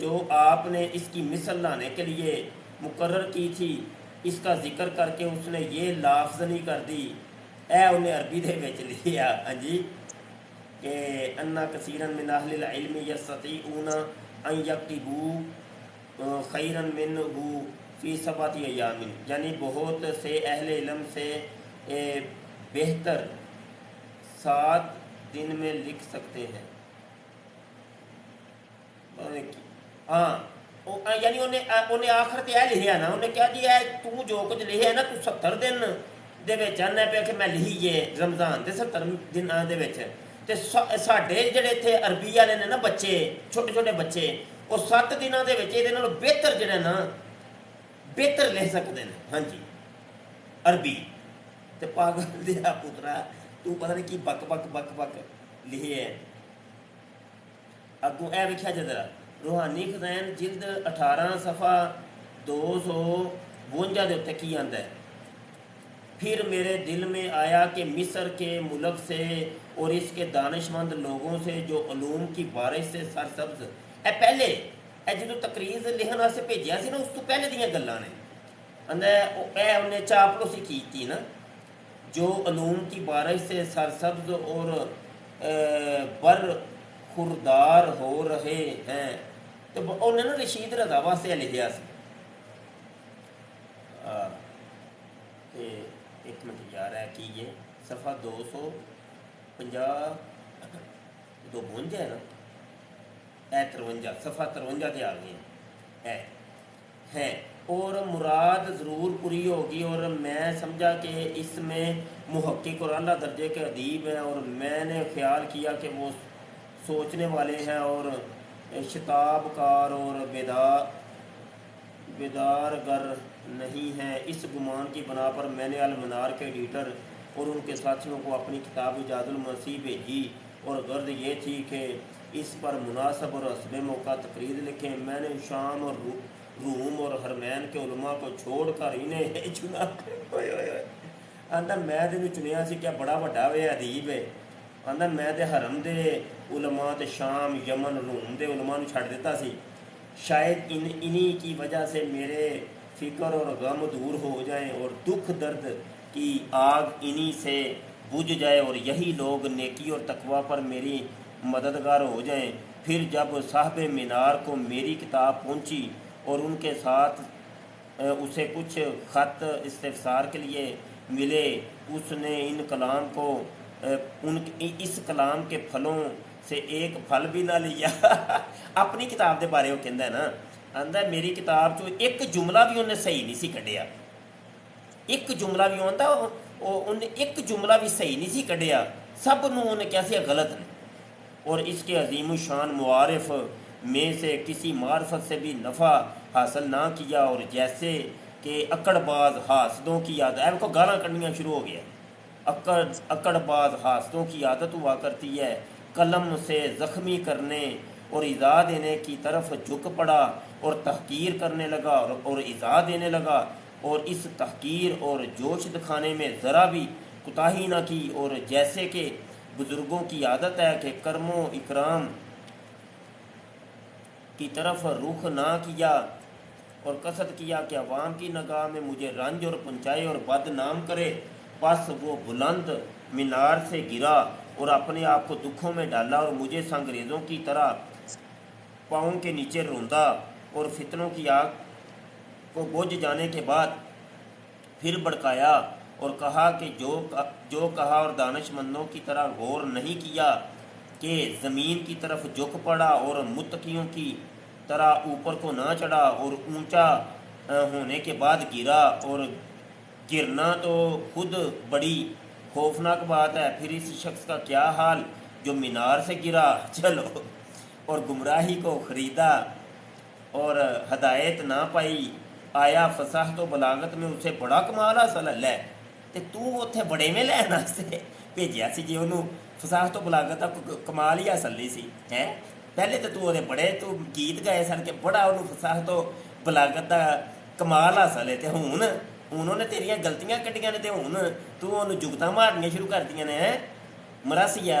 جو آپ نے اس کی مثل لانے کے لیے مقرر کی تھی، اس کا ذکر کر کے اس نے یہ لافظنی کر دی، اے انہیں عربی دے وچ لیا ہاں جی کہ انا کثیرا من اہل العلم یستطیعون ان یکتبوا خیرا منہ فی سبعۃ ایام، یعنی بہت سے اہل علم سے بہتر 7 دن میں لکھ سکتے ہیں. ہاں یعنی انہیں آخر تے یہ لکھیا نا، انہیں کہا جی تو جو کچھ لکھیا نا تو 70 دن دے وچ آنا پیا کہ میں لکھیے رمضان دے 70 دناں دے وچ. تے ساڈے جڑے اتنے عربی والے نے نا بچے چھوٹے چھوٹے بچے وہ 7 دنوں دے وچ یہ بہتر جڑے نا بہتر لکھ سکتے ہیں ہاں جی عربی. تے پاگل دیا پترا تو پتہ نہیں کی بک بک بک بک لکھے ہے. اگوں اے ویکھیا جے ذرا روحانی خزائن جلد 18 صفحہ 252 دے اتنے کی آندا ہے. پھر میرے دل میں آیا کہ مصر کے ملک سے اور اس کے دانش مند لوگوں سے جو علوم کی بارش سے سرسبز اے پہلے اے جدوں تقریر لکھن واسطے بھیجیا سی نا اس تو پہلے دیاں گلاں نے اے انہیں چاپلوسی کیتی نا، جو علوم کی بارش سے سرسبز اور بر خوردار ہو رہے ہیں. تو انہیں نا رشید رضا واسطے لکھیا سی. ایک منٹ یار ہے کہ یہ صفحہ 252 ہے نا، اے 53 صفحہ 53 تے آ گئے ہے اور مراد ضرور پوری ہوگی. اور میں سمجھا کہ اس میں محقق اور اعلیٰ درجے کے ادیب ہیں، اور میں نے خیال کیا کہ وہ سوچنے والے ہیں اور شتاب کار اور بیدار گر نہیں ہیں. اس گمان کی بنا پر میں نے المنار کے ایڈیٹر اور ان کے ساتھیوں کو اپنی کتاب ایجاد المسیح بھیجی، اور غرض یہ تھی کہ اس پر مناسب اور حسب موقع تقریر لکھیں. میں نے شام اور روم اور حرمین کے علماء کو چھوڑ کر انہیں چنا. آندا میں تے چنیا سی کیا بڑا وڈا وے ادیب ہے. آندا میں تے حرم دے علماء تے شام یمن روم دے علماء نو چھڑ دیتا سی. شاید انہی کی وجہ سے میرے فکر اور غم دور ہو جائیں اور دکھ درد کی آگ انہی سے بجھ جائے، اور یہی لوگ نیکی اور تقوی پر میری مددگار ہو جائیں. پھر جب صاحب مینار کو میری کتاب پہنچی اور ان کے ساتھ اسے کچھ خط استفسار کے لیے ملے، اس نے اس کلام کے پھلوں سے ایک پھل بھی نہ لیا. اپنی کتاب دے بارے وہ کہندا ہے نا، آندا میری کتاب چوں ایک جملہ بھی انہیں صحیح نہیں سی کڈیا. ایک جملہ بھی آندا انہیں ایک جملہ بھی صحیح نہیں سی کڈیا، سب نو انہیں کیا سی غلط نے. اور اس کے عظیم الشان معارف میں سے کسی معرفت سے بھی نفع حاصل نہ کیا، اور جیسے کہ اکڑ باز حاسدوں کی عادت کو گالاں کڈنیاں شروع ہو گیا. اکڑ باز حاسدوں کی عادت ہوا کرتی ہے، قلم سے زخمی کرنے اور ایذا دینے کی طرف جھک پڑا اور تحقیر کرنے لگا اور ایذا دینے لگا، اور اس تحقیر اور جوش دکھانے میں ذرا بھی کوتاہی نہ کی. اور جیسے کہ بزرگوں کی عادت ہے کہ کرم و اکرام کی طرف رخ نہ کیا اور قصد کیا کہ عوام کی نگاہ میں مجھے رنج اور پہنچائے اور بدنام کرے، پس وہ بلند مینار سے گرا اور اپنے آپ کو دکھوں میں ڈالا اور مجھے سنگریزوں کی طرح پاؤں کے نیچے روندا، اور فتنوں کی آگ کو بجھ جانے کے بعد پھر بڑکایا اور کہا کہ جو کہا اور دانش مندوں کی طرح غور نہیں کیا کہ زمین کی طرف جھک پڑا اور متقیوں کی طرح اوپر کو نہ چڑھا اور اونچا ہونے کے بعد گرا، اور گرنا تو خود بڑی خوفناک بات ہے. پھر اس شخص کا کیا حال جو مینار سے گرا چلو اور گمراہی کو خریدا اور ہدایت نہ پائی. آیا فصاحت و بلاغت میں اسے بڑا کمال حاصل ہے تے تو اتنے بڑے میں لین واسطے بھیجیا سی جی انہوں فصاحت و بلاغت کا کمال ہی حاصل نہیں سی ہے. پہلے تو وہ بڑے تو گیت گائے سن کہ بڑا انہوں فصاحت و بلاغت کا کمال حاصل ہے. تے ہوں انہوں نے تیریاں غلطیاں کٹیاں نے تے ہوں تو انہوں جگتاں مارنیاں شروع کر دیا نے مراسیا.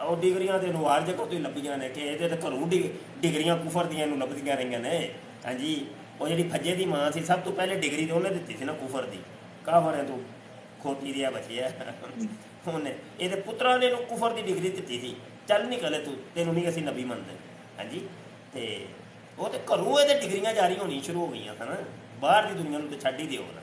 ਉਹ ਡਿਗਰੀਆਂ ਤੇ ਨੂੰ ਹਰ ਜਗ੍ਹਾ ਤੋਂ ਹੀ ਲੱਭੀਆਂ ਨੇ ਕਿ ਇਹਦੇ ਤਾਂ ਘਰੋਂ ਡਿਗਰੀਆਂ ਕੁਫਰ ਦੀਆਂ ਨੂੰ ਲੱਭਦੀਆਂ ਰਹੀਆਂ ਨੇ। ਹਾਂਜੀ, ਉਹ ਜਿਹੜੀ ਫੱਜੇ ਦੀ ਮਾਂ ਸੀ ਸਭ ਤੋਂ ਪਹਿਲੇ ਡਿਗਰੀ ਤੇ ਉਹਨੇ ਦਿੱਤੀ ਸੀ ਨਾ ਕੁਫਰ ਦੀ। ਕਾਫਰ ਹੈ ਤੂੰ ਖੋਤੀ ਰਿਹਾ ਬਚਿਆ ਉਹਨੇ, ਇਹਦੇ ਪੁੱਤਰਾਂ ਨੇ ਨੂੰ ਕੁਫਰ ਦੀ ਡਿਗਰੀ ਦਿੱਤੀ ਸੀ, ਚੱਲ ਨਿਕਲੇ ਤੂੰ, ਤੈਨੂੰ ਨਹੀਂ ਅਸੀਂ ਨਬੀ ਮੰਨਦੇ। ਹਾਂਜੀ, ਤੇ ਉਹ ਤੇ ਘਰੋਂ ਇਹਦੇ ਡਿਗਰੀਆਂ ਜਾਰੀ ਹੋਣੀ ਸ਼ੁਰੂ ਹੋ ਗਈਆਂ ਹਨ, ਬਾਹਰ ਦੀ ਦੁਨੀਆ ਨੂੰ ਤਾਂ ਛੱਡ ਹੀ ਦਿਓ ਨਾ।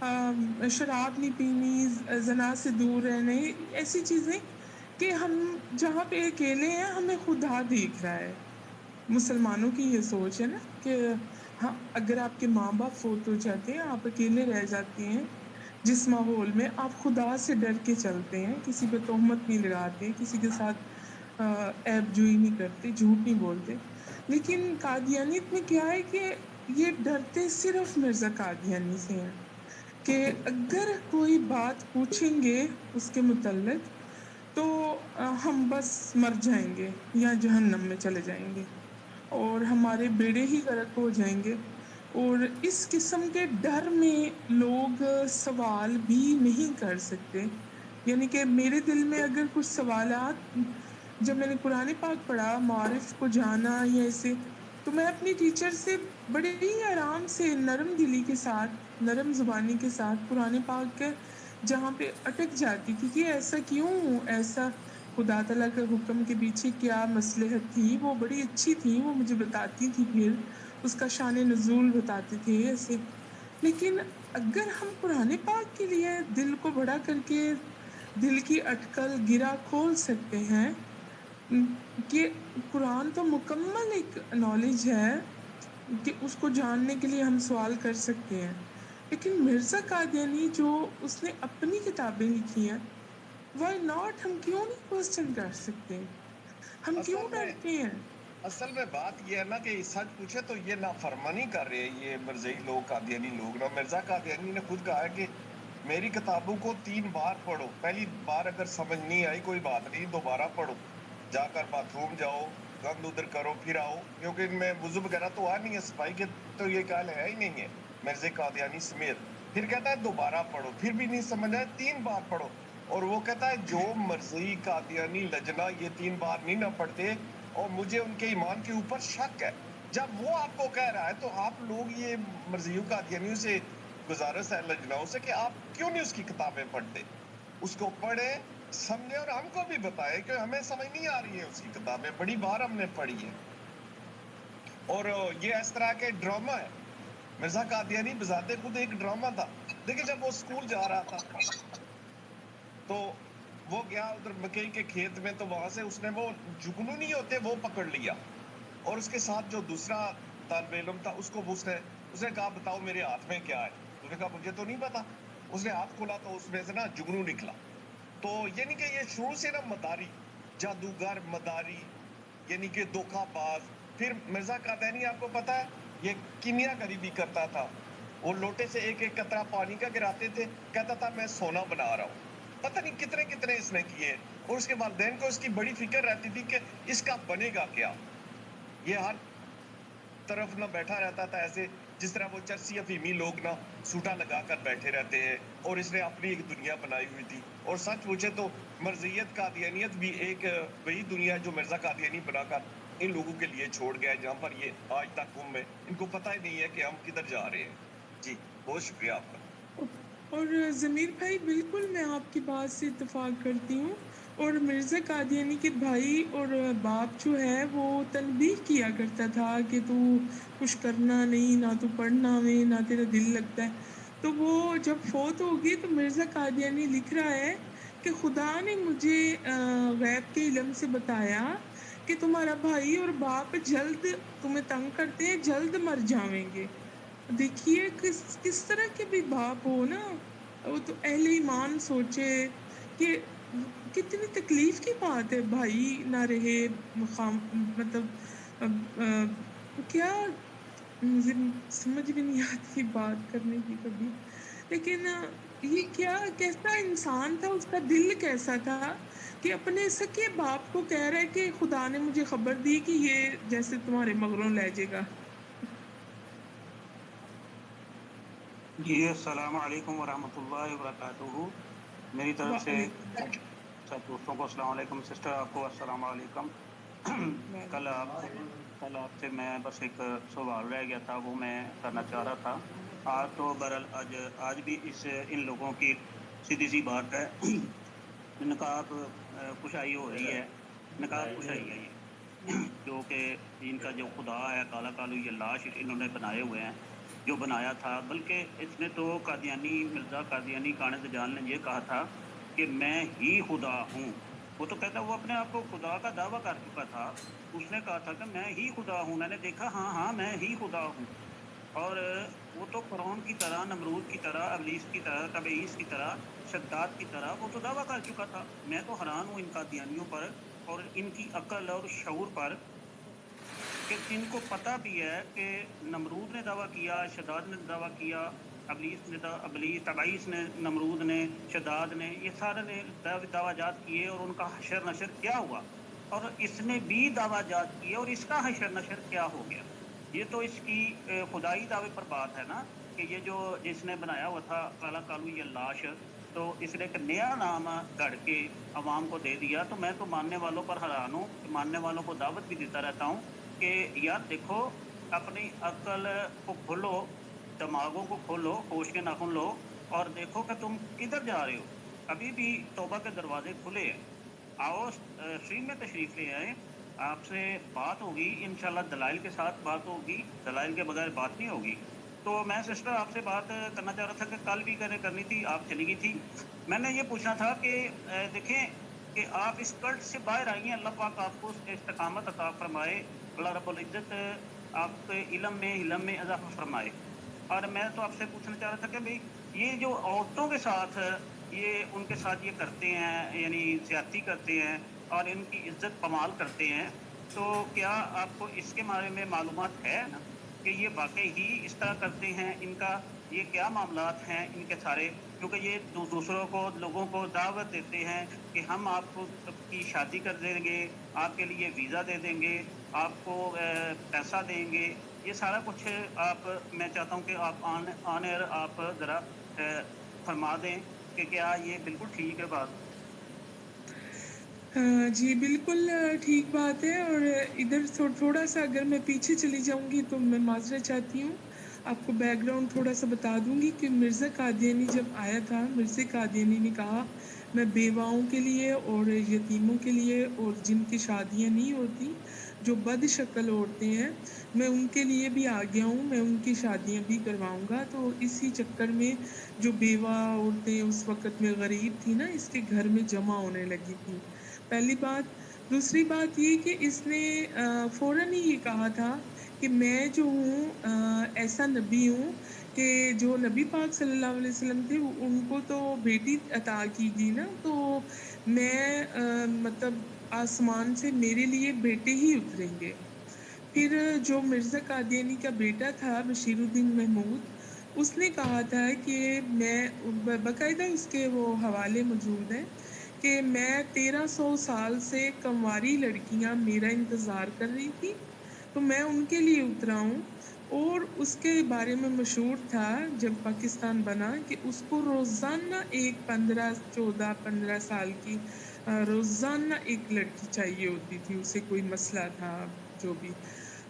شراب نہیں پینی، زنا سے دور رہنے، ایسی چیزیں کہ ہم جہاں پہ اکیلے ہیں ہمیں خدا دیکھ رہا ہے۔ مسلمانوں کی یہ سوچ ہے نا کہ ہاں اگر آپ کے ماں باپ فوت ہو جاتے ہیں، آپ اکیلے رہ جاتے ہیں، جس ماحول میں آپ خدا سے ڈر کے چلتے ہیں، کسی پہ تہمت نہیں لگاتے، کسی کے ساتھ عیب جوئی نہیں کرتے، جھوٹ نہیں بولتے۔ لیکن قادیانیت میں کیا ہے کہ یہ ڈرتے صرف مرزا قادیانی سے ہیں کہ اگر کوئی بات پوچھیں گے اس کے متعلق تو ہم بس مر جائیں گے یا جہنم میں چلے جائیں گے اور ہمارے بیڑے ہی غرق ہو جائیں گے۔ اور اس قسم کے ڈر میں لوگ سوال بھی نہیں کر سکتے۔ یعنی کہ میرے دل میں اگر کچھ سوالات، جب میں نے قرآن پاک پڑھا، معارف کو جانا یا ایسے، تو میں اپنی ٹیچر سے بڑے ہی آرام سے نرم دلی کے ساتھ، نرم زبانی کے ساتھ قرآن پاک کے جہاں پہ اٹک جاتی تھی کہ ایسا کیوں، ایسا خدا تعالیٰ کے حکم کے پیچھے کیا مصلحت تھی، وہ بڑی اچھی تھی، وہ مجھے بتاتی تھی، پھر اس کا شان نزول بتاتے تھے ایسے۔ لیکن اگر ہم قرآن پاک کے لیے دل کو بڑا کر کے دل کی اٹکل گرا کھول سکتے ہیں کہ قرآن تو مکمل ایک نالج ہے کہ اس کو جاننے کے لیے ہم سوال کر سکتے ہیں، لیکن مرزا قادیانی جو اس نے اپنی کتابیں لکھی ہیں، وائی ناٹ، ہم کیوں نہیں کوسچن کر سکتے؟ ہم کیوں اصل میں ڈرتے ہیں؟ اصل میں بات یہ ہے نا کہ سچ پوچھے تو یہ نافرمانی کر رہے ہیں یہ مرزائی لوگ، قادیانی لوگ نا۔ مرزا قادیانی نے خود کہا ہے کہ میری کتابوں کو 3 بار پڑھو، پہلی بار اگر سمجھ نہیں آئی کوئی بات نہیں، دوبارہ پڑھو، جا کر باتھ روم جاؤ، گند ادھر کرو، پھر آؤ، کیونکہ ان میں وضو وغیرہ تو آ نہیں ہے، صفائی کے تو یہ کال ہے ہی نہیں ہے مرزا قادیانی سمیت۔ پھر کہتا ہے دوبارہ پڑھو، پھر بھی نہیں سمجھ آئے 3 بار پڑھو۔ اور وہ کہتا ہے جو مرزائی قادیانی لجنا یہ 3 بار نہیں نہ پڑھتے اور مجھے ان کے ایمان کے اوپر شک ہے۔ جب وہ آپ کو کہہ رہا ہے تو آپ لوگ یہ مرزی قادیانیوں سے گزارش ہے لجناؤں سے کہ آپ کیوں نہیں اس کی کتابیں پڑھتے، اس کو پڑھیں، سمجھیں اور ہم کو بھی بتائیں کہ ہمیں سمجھ نہیں آ رہی ہے اس کی کتابیں، بڑی بار ہم نے پڑھی ہے۔ اور یہ اس طرح کے ڈرامہ ہے۔ مرزا قادیانی بذات خود ایک ڈرامہ تھا۔ دیکھیں جب وہ اسکول جا رہا تھا تو وہ گیا ادھر مکئی کے کھیت میں، تو وہاں سے اس نے وہ جگنو نہیں ہوتے وہ پکڑ لیا، اور اس کے ساتھ جو دوسرا طالب علم تھا اس نے کہا بتاؤ میرے ہاتھ میں کیا ہے؟ اس نے کہا مجھے تو نہیں پتا۔ اس نے ہاتھ کھولا تو اس میں سے نا جگنو نکلا۔ تو یعنی کہ یہ شروع سے نا مداری، جادوگر، مداری، یعنی کہ دھوکہ باز۔ پھر مرزا قادیانی آپ کو پتا ہے یہ کیمیا گری بھی کرتا تھا، وہ لوٹے سے ایک ایک قطرہ پانی کا گراتے تھے، کہتا تھا میں سونا بنا رہا ہوں۔ پتہ نہیں کتنے کتنے اس نے کیے، اور اس کے والدین کو اس کی بڑی فکر رہتی تھی کہ اس کا بنے گا کیا۔ یہ ہر طرف نہ بیٹھا رہتا تھا ایسے جس طرح وہ چرسی افیمی لوگ نہ سوٹا لگا کر بیٹھے رہتے ہیں، اور اس نے اپنی ایک دنیا بنائی ہوئی تھی۔ اور سچ پوچھے تو مرزیت قادیانیت بھی ایک وہی دنیا جو مرزا قادیانی بنا کر ان لوگوں کے لیے چھوڑ گیا ہے، جہاں پر یہ آج تک گم ہے، ان کو پتہ ہی نہیں ہے کہ ہم کدھر جا رہے ہیں۔ جی بہت شکریہ آپ کا۔ اور ضمیر بھائی بالکل میں آپ کی بات سے اتفاق کرتی ہوں، اور مرزا قادیانی کے بھائی اور باپ جو ہے وہ تنبیہ کیا کرتا تھا کہ تو کچھ کرنا نہیں، نہ تو پڑھنا میں، نہ تیرا دل لگتا ہے۔ تو وہ جب فوت ہوگی تو مرزا قادیانی لکھ رہا ہے کہ خدا نے مجھے غیب کے علم سے بتایا کہ تمہارا بھائی اور باپ جلد تمہیں تنگ کرتے ہیں، جلد مر جاویں گے۔ دیکھیے کس طرح کے بھی باپ ہو نا، وہ تو اہل ایمان سوچے کہ کتنی تکلیف کی بات ہے، بھائی نہ رہے، مطلب کیا، مجھے سمجھ بھی نہیں آتی بات کرنے کی کبھی، لیکن یہ کیا کیسا انسان تھا، اس کا دل کیسا تھا کہ اپنے سکے باپ کو کہہ رہے کہ خدا نے مجھے خبر دی کہ یہ جیسے تمہارے مغروں لے جائے گا۔ جی السلام علیکم ورحمۃ اللہ وبرکاتہ۔ میری طرف سے سب دوستوں کو السلام علیکم۔ سسٹر آپ کو السلام علیکم۔ کل آپ سے میں بس ایک سوال رہ گیا تھا، وہ میں کرنا چاہ رہا تھا۔ آج تو بہرحال آج بھی ان لوگوں کی سیدھی سی بات ہے، نقاب کشائی ہو رہی ہے، نقاب کشائی ہے یہ، جو کہ ان کا جو خدا ہے کالا کالو، یہ لاش انہوں نے بنائے ہوئے ہیں، جو بنایا تھا، بلکہ اس نے تو قادیانی مرزا قادیانی کان دجال نے یہ کہا تھا کہ میں ہی خدا ہوں. وہ تو کہتا وہ اپنے آپ کو خدا کا دعویٰ کر چکا تھا. اس نے کہا تھا کہ میں ہی خدا ہوں. میں نے دیکھا ہاں میں ہی خدا ہوں. اور وہ تو فرعون کی طرح، نمرود کی طرح، ابلیس کی طرح، تبعیس کی طرح، شداد کی طرح وہ تو دعویٰ کر چکا تھا. میں تو حیران ہوں ان قادیانیوں پر اور ان کی عقل اور شعور پر کہ جن کو پتہ بھی ہے کہ نمرود نے دعویٰ کیا، شداد نے دعویٰ کیا، ابلیس تبعیس نے، نمرود نے، شداد نے، یہ سارے نے دعویٰ جات کیے اور ان کا حشر نشر کیا ہوا. اور اس نے بھی دعویٰ جات کیے اور اس کا حشر نشر کیا ہو گیا. یہ تو اس کی خدائی دعوے پر بات ہے نا کہ یہ جو اس نے بنایا ہوا تھا کالا کالو یہ لاش، تو اس نے ایک نیا نام گڑھ کے عوام کو دے دیا. تو میں تو ماننے والوں پر حیران ہوں، ماننے والوں کو دعوت بھی دیتا رہتا ہوں کہ یار دیکھو اپنی عقل کو کھولو، دماغوں کو کھولو، ہوش کے ناخن لو اور دیکھو کہ تم کدھر جا رہے ہو. ابھی بھی توبہ کے دروازے کھلے ہیں. آؤ اسٹریم میں تشریف لے آئیں، آپ سے بات ہوگی انشاءاللہ، دلائل کے ساتھ بات ہوگی، دلائل کے بغیر بات نہیں ہوگی. تو میں سسٹر آپ سے بات کرنا چاہ رہا تھا کہ کل بھی کرنی تھی، آپ چلی گئی تھی. میں نے یہ پوچھنا تھا کہ دیکھیں کہ آپ اس کلٹ سے باہر آئی ہیں، اللہ پاک آپ کو استقامت عطا فرمائے، اللہ رب العزت آپ کے علم میں اضافہ فرمائے. اور میں تو آپ سے پوچھنا چاہ رہا تھا کہ بھئی یہ جو عورتوں کے ساتھ ان کے ساتھ یہ کرتے ہیں، یعنی زیادتی کرتے ہیں اور ان کی عزت پامال کرتے ہیں، تو کیا آپ کو اس کے بارے میں معلومات ہے نا کہ یہ واقعی ہی اس طرح کرتے ہیں؟ ان کا یہ کیا معاملات ہیں ان کے سارے؟ کیونکہ یہ دوسروں کو، لوگوں کو دعوت دیتے ہیں کہ ہم آپ کو کی شادی کر دیں گے، آپ کے لیے ویزا دے دیں گے، آپ کو پیسہ دیں گے. یہ سارا کچھ آپ، میں چاہتا ہوں کہ آپ آن ایئر آپ ذرا فرما دیں کہ کیا یہ بالکل ٹھیک ہے بات؟ جی بالکل ٹھیک بات ہے. اور ادھر تھوڑا سا اگر میں پیچھے چلی جاؤں گی تو میں معذرت چاہتی ہوں. آپ کو بیک گراؤنڈ تھوڑا سا بتا دوں گی کہ مرزا قادیانی جب آیا تھا، مرزا قادیانی نے کہا میں بیواؤں کے لیے اور یتیموں کے لیے اور جن کی شادیاں نہیں ہوتی، جو بد شکل عورتیں ہیں، میں ان کے لیے بھی آ گیا ہوں، میں ان کی شادیاں بھی کرواؤں گا. تو اسی چکر میں جو بیوہ عورتیں اس وقت میں غریب تھی نا، اس کے گھر میں جمع ہونے لگی تھی. پہلی بات. دوسری بات یہ کہ اس نے فوراً ہی یہ کہا تھا کہ میں جو ہوں ایسا نبی ہوں کہ جو نبی پاک صلی اللہ علیہ وسلم تھے ان کو تو بیٹی عطا کی گئی نا، تو میں مطلب آسمان سے میرے لیے بیٹے ہی اتریں گے. پھر جو مرزا قادیانی کا بیٹا تھا بشیر الدین محمود، اس نے کہا تھا کہ میں، باقاعدہ اس کے وہ حوالے موجود ہیں کہ میں 1300 سال سے کنواری لڑکیاں میرا انتظار کر رہی تھی، تو میں ان کے لیے اترا ہوں. اور اس کے بارے میں مشہور تھا جب پاکستان بنا کہ اس کو روزانہ ایک 15 سال کی روزانہ ایک لڑکی چاہیے ہوتی تھی، اسے کوئی مسئلہ تھا جو بھی.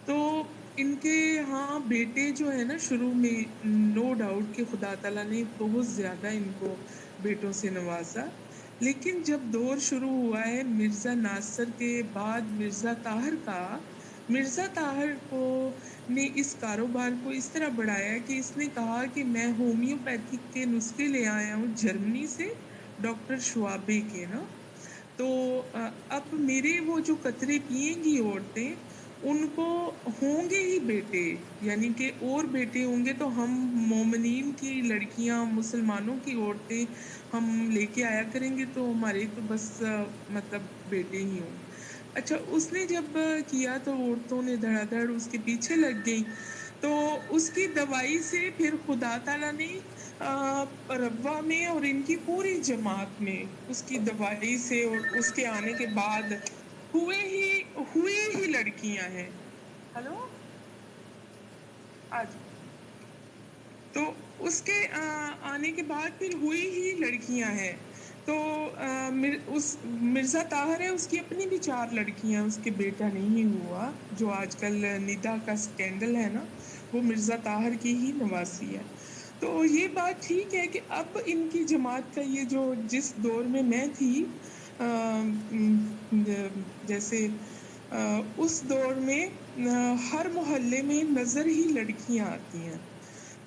تو ان کے ہاں بیٹے جو ہے نا، شروع میں نو ڈاؤٹ کہ خدا تعالیٰ نے بہت زیادہ ان کو بیٹوں سے نوازا. لیکن جب دور شروع ہوا ہے مرزا ناصر کے بعد مرزا طاہر کا، مرزا طاہر کو نے اس کاروبار کو اس طرح بڑھایا کہ اس نے کہا کہ میں ہومیوپیتھک کے نسخے لے آیا ہوں جرمنی سے، ڈاکٹر شوابے کے نا. تو اب میرے وہ جو قطرے پئیں گی عورتیں، ان کو ہوں گے ہی بیٹے، یعنی کہ اور بیٹے ہوں گے تو ہم مومنین کی لڑکیاں، مسلمانوں کی عورتیں ہم لے کے آیا کریں گے، تو ہمارے تو بس مطلب بیٹے ہی ہوں. اچھا، اس نے جب کیا تو عورتوں نے دھڑا دھڑ اس کے پیچھے لگ گئی. تو اس کی دوائی سے پھر خدا تعالیٰ نے ربوہ میں اور ان کی پوری جماعت میں اس کی دوائی سے اور اس کے آنے کے بعد ہوئے ہی لڑکیاں ہیں. ہلو آج تو اس کے آنے کے بعد پھر ہوئی ہی لڑکیاں ہیں. تو اس مرزا طاہر ہے، اس کی اپنی بھی 4 لڑکیاں، اس کے بیٹا نہیں ہوا. جو آج کل ندا کا سکینڈل ہے نا، وہ مرزا طاہر کی ہی نواسی ہے. تو یہ بات ٹھیک ہے کہ اب ان کی جماعت کا یہ جو جس دور میں تھی، جیسے اس دور میں ہر محلے میں نظر ہی لڑکیاں آتی ہیں.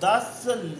$10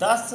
$10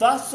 $10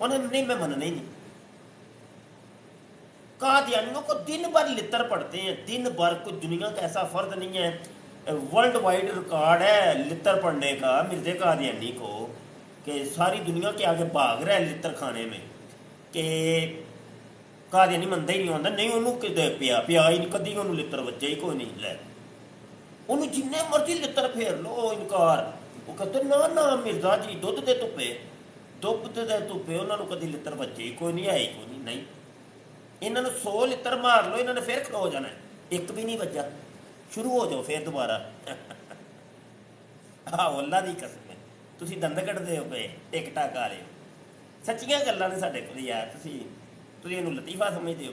انہوں نے نہیں میں مننا ہی نہیں. قادیانیوں کو دن بھر لطر پڑھتے ہیں, دن بھر. کوئی دنیا کا ایسا فرد نہیں ہے, ورلڈ وائڈ ریکارڈ ہے لطر پڑھنے کا مرزا قادیانی کو, کہ ساری دنیا کے آگے بھاگ رہا ہے لطر کھانے میں, کہ قادیانی منتا ہی نہیں آتا. نہیں انہوں پیا ہی نہیں, کدی انہوں لطر وجہ ہی کوئی نہیں. لے انہوں جن مرضی لطر پھیر لو انکار, وہ کہتے نہ مرزا جی دھد دے تپے انہوں نے کدی لطر بچے ہی کوئی نہیں, آئے کوئی نہیں. نہیں انہوں نے 100 لطر مار لو, انہوں نے پھر کھلو جانا ہے, ایک بھی نہیں بچا. شروع ہو جاؤ پھر دوبارہ. آہو اللہ دی قسم ہے, تسی دند کٹتے ہو پے ٹک ٹک آ رہے ہو. سچیاں گلاں نے ساڈے کول یار, تسی اینوں لطیفہ سمجھتے ہو.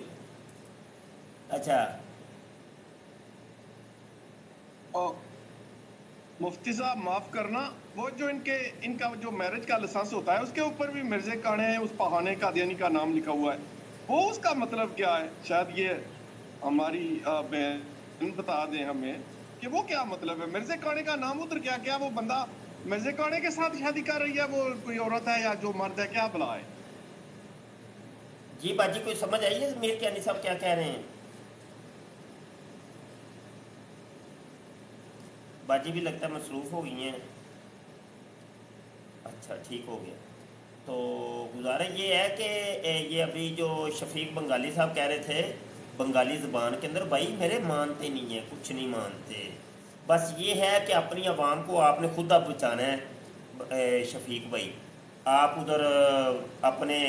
اچھا مفتی صاحب معاف کرنا, وہ جو ان کا جو میرج کا لائسنس ہوتا ہے اس کے اوپر بھی مرزا کانے اس پہانے قادیانی کا نام لکھا ہوا ہے, وہ اس کا مطلب کیا ہے؟ شاید یہ ہماری بہن بتا دیں ہمیں کہ وہ کیا مطلب ہے. مرزا کانے کا نام ادھر کیا وہ بندہ مرزا کانے کے ساتھ شادی کر رہی ہے, وہ کوئی عورت ہے یا جو مرد ہے, کیا بلا ہے؟ جی باجی کوئی سمجھ آئی ہے میر کیانی صاحب کیا کہہ رہے ہیں؟ باجی بھی لگتا ہے مصروف ہو گئی ہیں. اچھا ٹھیک ہو گیا. تو گزارش یہ ہے کہ یہ ابھی جو شفیق بنگالی صاحب کہہ رہے تھے بنگالی زبان کے اندر, بھائی میرے مانتے نہیں ہیں, کچھ نہیں مانتے. بس یہ ہے کہ اپنی عوام کو آپ نے خود اب بچانا ہے. شفیق بھائی آپ ادھر اپنے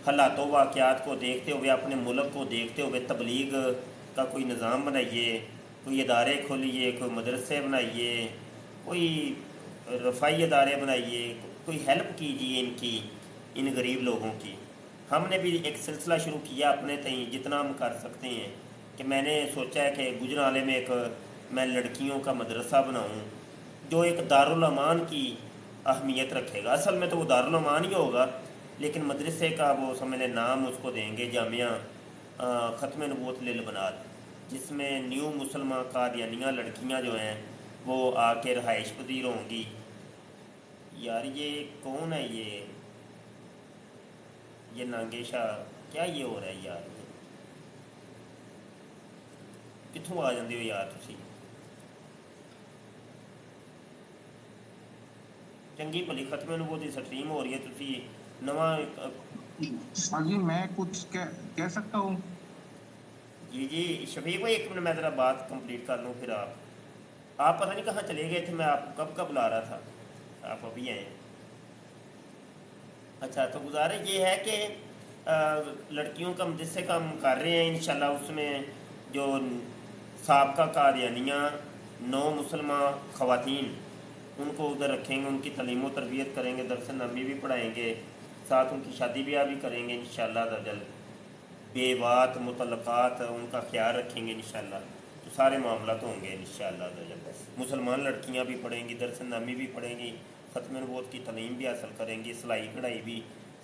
حالات و واقعات کو دیکھتے ہوئے, اپنے ملک کو دیکھتے ہوئے تبلیغ کا کوئی نظام بنائیے, کوئی ادارے کھولیے, کوئی مدرسے بنائیے, کوئی رفائی ادارے بنائیے, کوئی ہیلپ کیجیے ان غریب لوگوں کی. ہم نے بھی ایک سلسلہ شروع کیا اپنے تئیں جتنا ہم کر سکتے ہیں, کہ میں نے سوچا ہے کہ گجرالے میں میں لڑکیوں کا مدرسہ بناؤں جو ایک دارالامان کی اہمیت رکھے گا. اصل میں تو وہ دارالامان ہی ہوگا, لیکن مدرسے کا وہ سمجھ لیں نام اس کو دیں گے جامعہ ختم نبوت للبنات, جس میں نیو مسلمان قادیانیہ لڑکیاں جو ہیں وہ آ کے رہائش پذیر ہوں گی. یار یہ کون ہے یہ نانگیشہ, کیا یہ ہو رہا ہے یار؟ کتوں آ جاندے ہو یار تسی؟ چنگی بھلی ختم نبوت کی سٹریم ہو رہی ہے, تسی نواں جی میں کچھ کہہ سکتا ہوں؟ جی شفیق بھائی ایک منٹ میں ذرا بات کمپلیٹ کر لوں, پھر آپ پتہ نہیں کہاں چلے گئے تھے, میں آپ کو کب بلا رہا تھا, آپ ابھی آئے ہیں. اچھا تو گزارش یہ ہے کہ لڑکیوں کا مدرسے کا ہم کر رہے ہیں انشاءاللہ. اس میں جو سابقہ قادیانیہ نو مسلمان خواتین ان کو ادھر رکھیں گے, ان کی تعلیم و تربیت کریں گے, درس نرمی بھی پڑھائیں گے, ساتھ ان کی شادی بیاہ بھی کریں گے انشاءاللہ تعالی. بیوات مطلقات ان کا خیال رکھیں گے انشاءاللہ. تو سارے معاملات ہوں گے انشاءاللہ تعالی. مسلمان لڑکیاں بھی پڑھیں گی, درس نرمی بھی پڑھیں گی, ختم نبوت کی تعلیم بھی حاصل کریں گے, سلائی کڑھائی بھی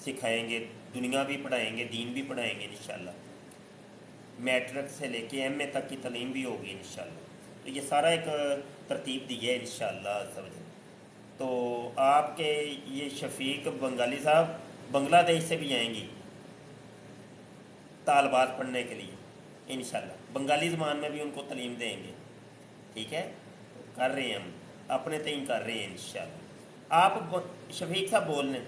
سکھائیں گے, دنیا بھی پڑھائیں گے, دین بھی پڑھائیں گے انشاءاللہ. میٹرک سے لے کے ایم اے تک کی تعلیم بھی ہوگی انشاءاللہ. تو یہ سارا ایک ترتیب دی ہے انشاءاللہ. تو آپ کے یہ شفیق بنگالی صاحب بنگلہ دیش سے بھی آئیں گی طالبات پڑھنے کے لیے انشاءاللہ. بنگالی زبان میں بھی ان کو تعلیم دیں گے. ٹھیک ہے, کر رہے ہیں ہم اپنے تئیں کر رہے ہیں انشاءاللہ. آپ شفیق صاحب بول لیں.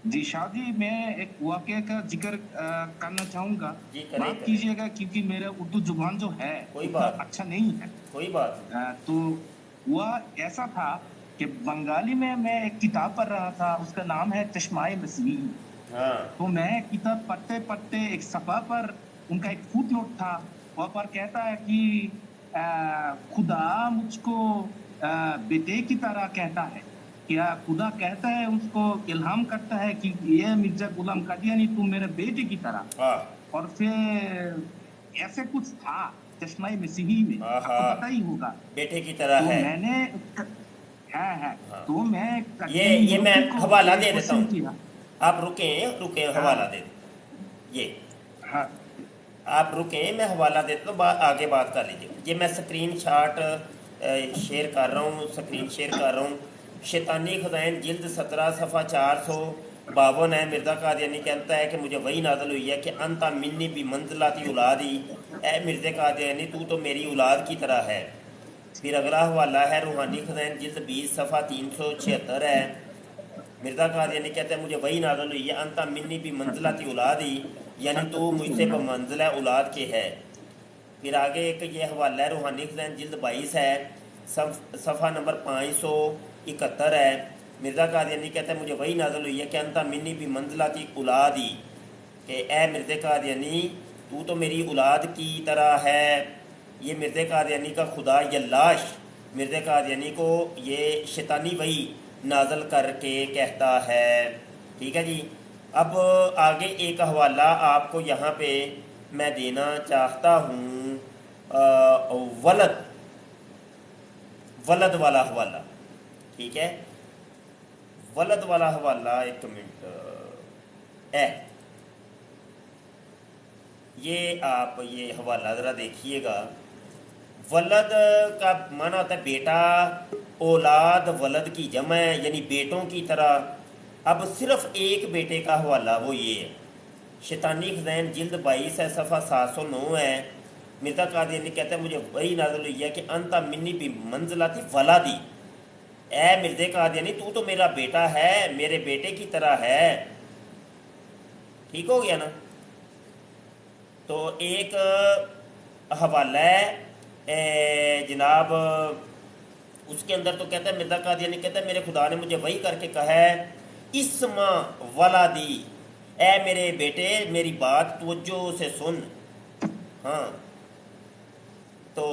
جی شاہ جی میں ایک واقعہ کا ذکر کرنا چاہوں گا. جی کریں معاف کیجیے گا کیونکہ میرا اردو زبان جو ہے کوئی اتنا بات اچھا نہیں ہے. کوئی بات. تو وہ ایسا تھا کہ بنگالی میں ایک کتاب پڑھ رہا تھا, اس کا نام ہے چشمائے مسیحی. ہاں تو میں کتاب پڑھتے پڑھتے ایک صفحہ پر ان کا ایک فوٹ نوٹ تھا, وہاں پر کہتا ہے کہ خدا مجھ کو بیٹے کی طرح کہتا ہے. کیا خدا کہتا ہے اس کو الہام کرتا ہے کہ یہ مرزا غلام قادیانی تم میرے بیٹے کی طرح. اور پھر ایسے کچھ تھا چشمہ مسیحی میں, آپ کو پتہ ہی ہوگا, بیٹے کی طرح تو ہے. میں نے تو میں یہ میں حوالہ دے دیتا ہوں, آپ رکیں حوالہ دے دیں. یہ آپ رکیں میں حوالہ دیتا ہوں, آگے بات کر لیجیے. یہ میں سکرین شاٹ شیئر کر رہا ہوں، سکرین شیئر کر رہا ہوں. شیطانی خزائن جلد 17 صفحہ 452 ہے. مرزا قادیانی کہتا ہے کہ مجھے وہی نازل ہوئی ہے کہ انتا منی بھی منزلاتی اولادی، اے مرزا قادیانی تو میری اولاد کی طرح ہے. پھر اگلا حوالہ ہے روحانی خزائن جلد 20 صفحہ 376 ہے. مرزا قادیانی کہتے ہیں مجھے وہی نازل ہوئی ہے انتا منی بھی منزلاتی اولادی، یعنی تو مجھ سے بمنزلہ اولاد کے ہے. پھر آگے ایک یہ حوالہ ہے روحانی خزائن جلد 22 ہے، صفحہ نمبر 571 ہے. مرزا قادیانی کہتے ہیں مجھے وہی نازل ہوئی ہے کہ انتا منی بھی منزلاتی اولادی، کہ اے مرزا قادیانی تو میری اولاد کی طرح ہے. یہ مرزا قادیانی کا خدا یلاش مرزا قادیانی کو یہ شیطانی وحی نازل کر کے کہتا ہے. ٹھیک ہے جی. اب آگے ایک حوالہ آپ کو یہاں پہ میں دینا چاہتا ہوں، ولد والا حوالہ. ٹھیک ہے، ولد والا حوالہ. ایک منٹ، یہ آپ یہ حوالہ ذرا دیکھیے گا. ولد کا معنی ہوتا ہے بیٹا، اولاد ولد کی جمع ہے یعنی بیٹوں کی طرح. اب صرف ایک بیٹے کا حوالہ وہ یہ ہے. شیطانی خزائن جلد 22 ہے، صفحہ 709 ہے. مرزا قادیانی کہتے ہیں مجھے وہی نازل ہوئی ہے کہ انتا منی بھی منزلاتی ولادی، اے مرزا قادیانی تو میرا بیٹا ہے، میرے بیٹے کی طرح ہے. ٹھیک ہو گیا نا. تو ایک حوالہ ہے جناب، اس کے اندر تو کہتا ہے مرزا قادیانی کہتا ہے میرے خدا نے مجھے وہی کر کے کہا ہے اسما ولادی، اے میرے بیٹے میری بات توجہ سے سن. ہاں، تو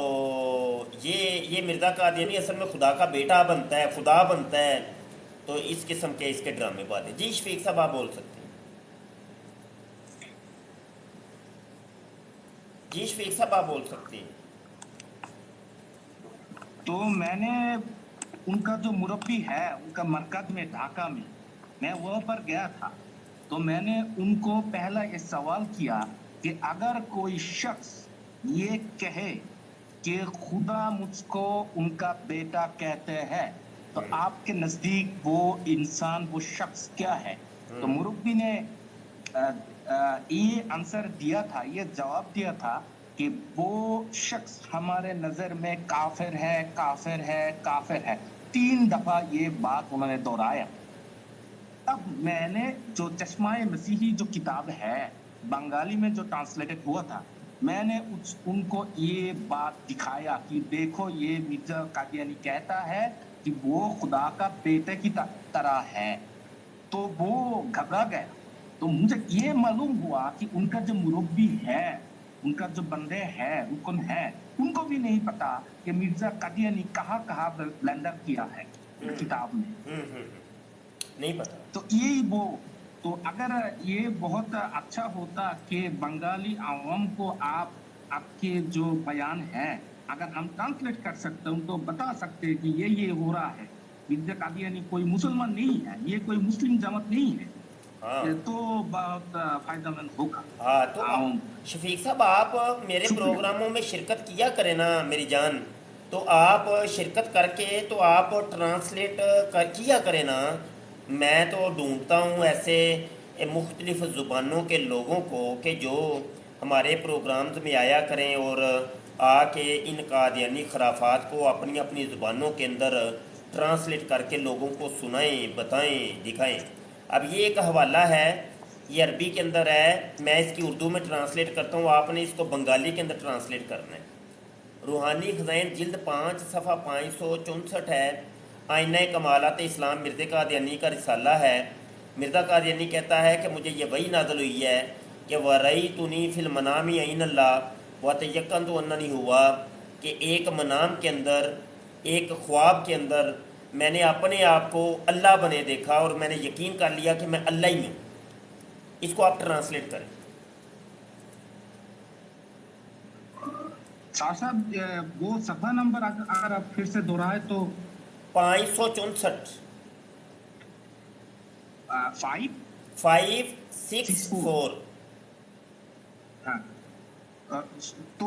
یہ مرزا قادیانی اصل میں خدا کا بیٹا بنتا ہے، خدا بنتا ہے. تو اس قسم کے اس کے ڈرامے باتیں. جی شفیق صاحب آپ بول سکتے ہیں. جی شفیق صاحب آپ بول سکتے ہیں. تو میں نے ان کا جو مربی ہے ان کا مرکز میں ڈھاکہ میں وہاں پر گیا تھا. تو میں نے ان کو پہلا یہ سوال کیا کہ اگر کوئی شخص یہ کہے کہ خدا مجھ کو ان کا بیٹا کہتے ہیں تو آپ کے نزدیک وہ انسان وہ شخص کیا ہے؟ تو مربی نے یہ آنسر دیا تھا، یہ جواب دیا تھا کہ وہ شخص ہمارے نظر میں کافر ہے، کافر ہے، کافر ہے. 3 دفعہ یہ بات انہوں نے دہرایا. اب میں نے جو چشمہ مسیحی جو کتاب ہے بنگالی میں جو ٹرانسلیٹڈ ہوا تھا، میں نے ان کو یہ بات دکھایا کہ دیکھو یہ مرزا قادیانی کہتا ہے کہ وہ خدا کا بیٹے کی طرح ہے. تو وہ گھبرا گیا. تو مجھے یہ معلوم ہوا کہ ان کا جو مربی ہے، ان کا جو بندے ہیں، رکن ہے، ان کو بھی نہیں پتا کہ مرزا قادیانی کہاں بلنڈر کیا ہے کتاب میں. نہیں پتا. تو یہی وہ تو اگر یہ بہت اچھا ہوتا کہ بنگالی عوام کو آپ کے جو بیان ہے اگر ہم ٹرانسلیٹ کر سکتے ہیں تو بتا سکتے کہ یہ ہو رہا ہے. مرزا قادیانی کوئی مسلمان نہیں ہے، یہ کوئی مسلم جماعت نہیں ہے. تو بہت فائدہ مند ہوگا. ہاں تو شفیق صاحب آپ میرے پروگراموں میں شرکت کیا کریں نا میری جان. تو آپ شرکت کر کے تو آپ ٹرانسلیٹ کیا کریں نا. میں تو ڈھونڈتا ہوں ایسے مختلف زبانوں کے لوگوں کو کہ جو ہمارے پروگرامز میں آیا کریں اور آ کے ان قادیانی خرافات کو اپنی اپنی زبانوں کے اندر ٹرانسلیٹ کر کے لوگوں کو سنائیں، بتائیں، دکھائیں. اب یہ ایک حوالہ ہے، یہ عربی کے اندر ہے، میں اس کی اردو میں ٹرانسلیٹ کرتا ہوں، آپ نے اس کو بنگالی کے اندر ٹرانسلیٹ کرنا ہے. روحانی خزائن جلد 5 صفحہ 564 ہے. آئینہ کمالات اسلام مرزا قادیانی کا رسالہ ہے. مرزا قادیانی کہتا ہے کہ مجھے یہ وحی نازل ہوئی ہے کہ وَرَأَيْتُنِي فِي الْمَنَامِ عَيْنَ اللَّهِ وَتَيَقَّنْتُ أَنَّنِي ہوا کہ ایک منام کے اندر، ایک خواب کے اندر میں نے اپنے آپ کو اللہ بنے دیکھا اور میں نے یقین کر لیا کہ میں اللہ ہی ہوں. اس کو آپ ٹرانسلیٹ کریں. صاحب وہ صفحہ نمبر اگر آپ پھر سے دہرائے تو 564 564. তো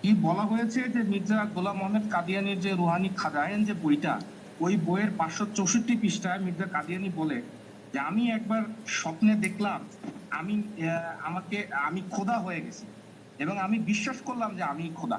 কি বলা হয়েছে যে মির্জা গোলাম মোহাম্মদ কাদিয়ানির যে রুহানি খাজায়েন যে বইটা ওই বইয়ের 564 পৃষ্ঠায় মির্জা কাদিয়ানি বলে যে আমি একবার স্বপ্নে দেখলাম আমি আমি খোদা হয়ে গেছি এবং আমি বিশ্বাস করলাম যে আমি খোদা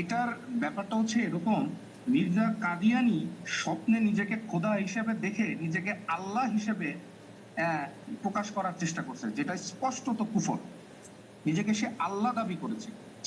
এটার ব্যাপারটা হচ্ছে এরকম মির্জা কাদিয়ানি স্বপ্নে নিজেকে খোদা হিসেবে দেখে নিজেকে আল্লাহ হিসেবে প্রকাশ করার চেষ্টা করছে যেটা স্পষ্টত কুফর নিজেকে সে আল্লাহ দাবি করেছে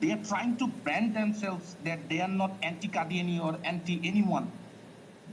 they are trying to brand themselves that they are not anti-Qadiani or anti anyone।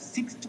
6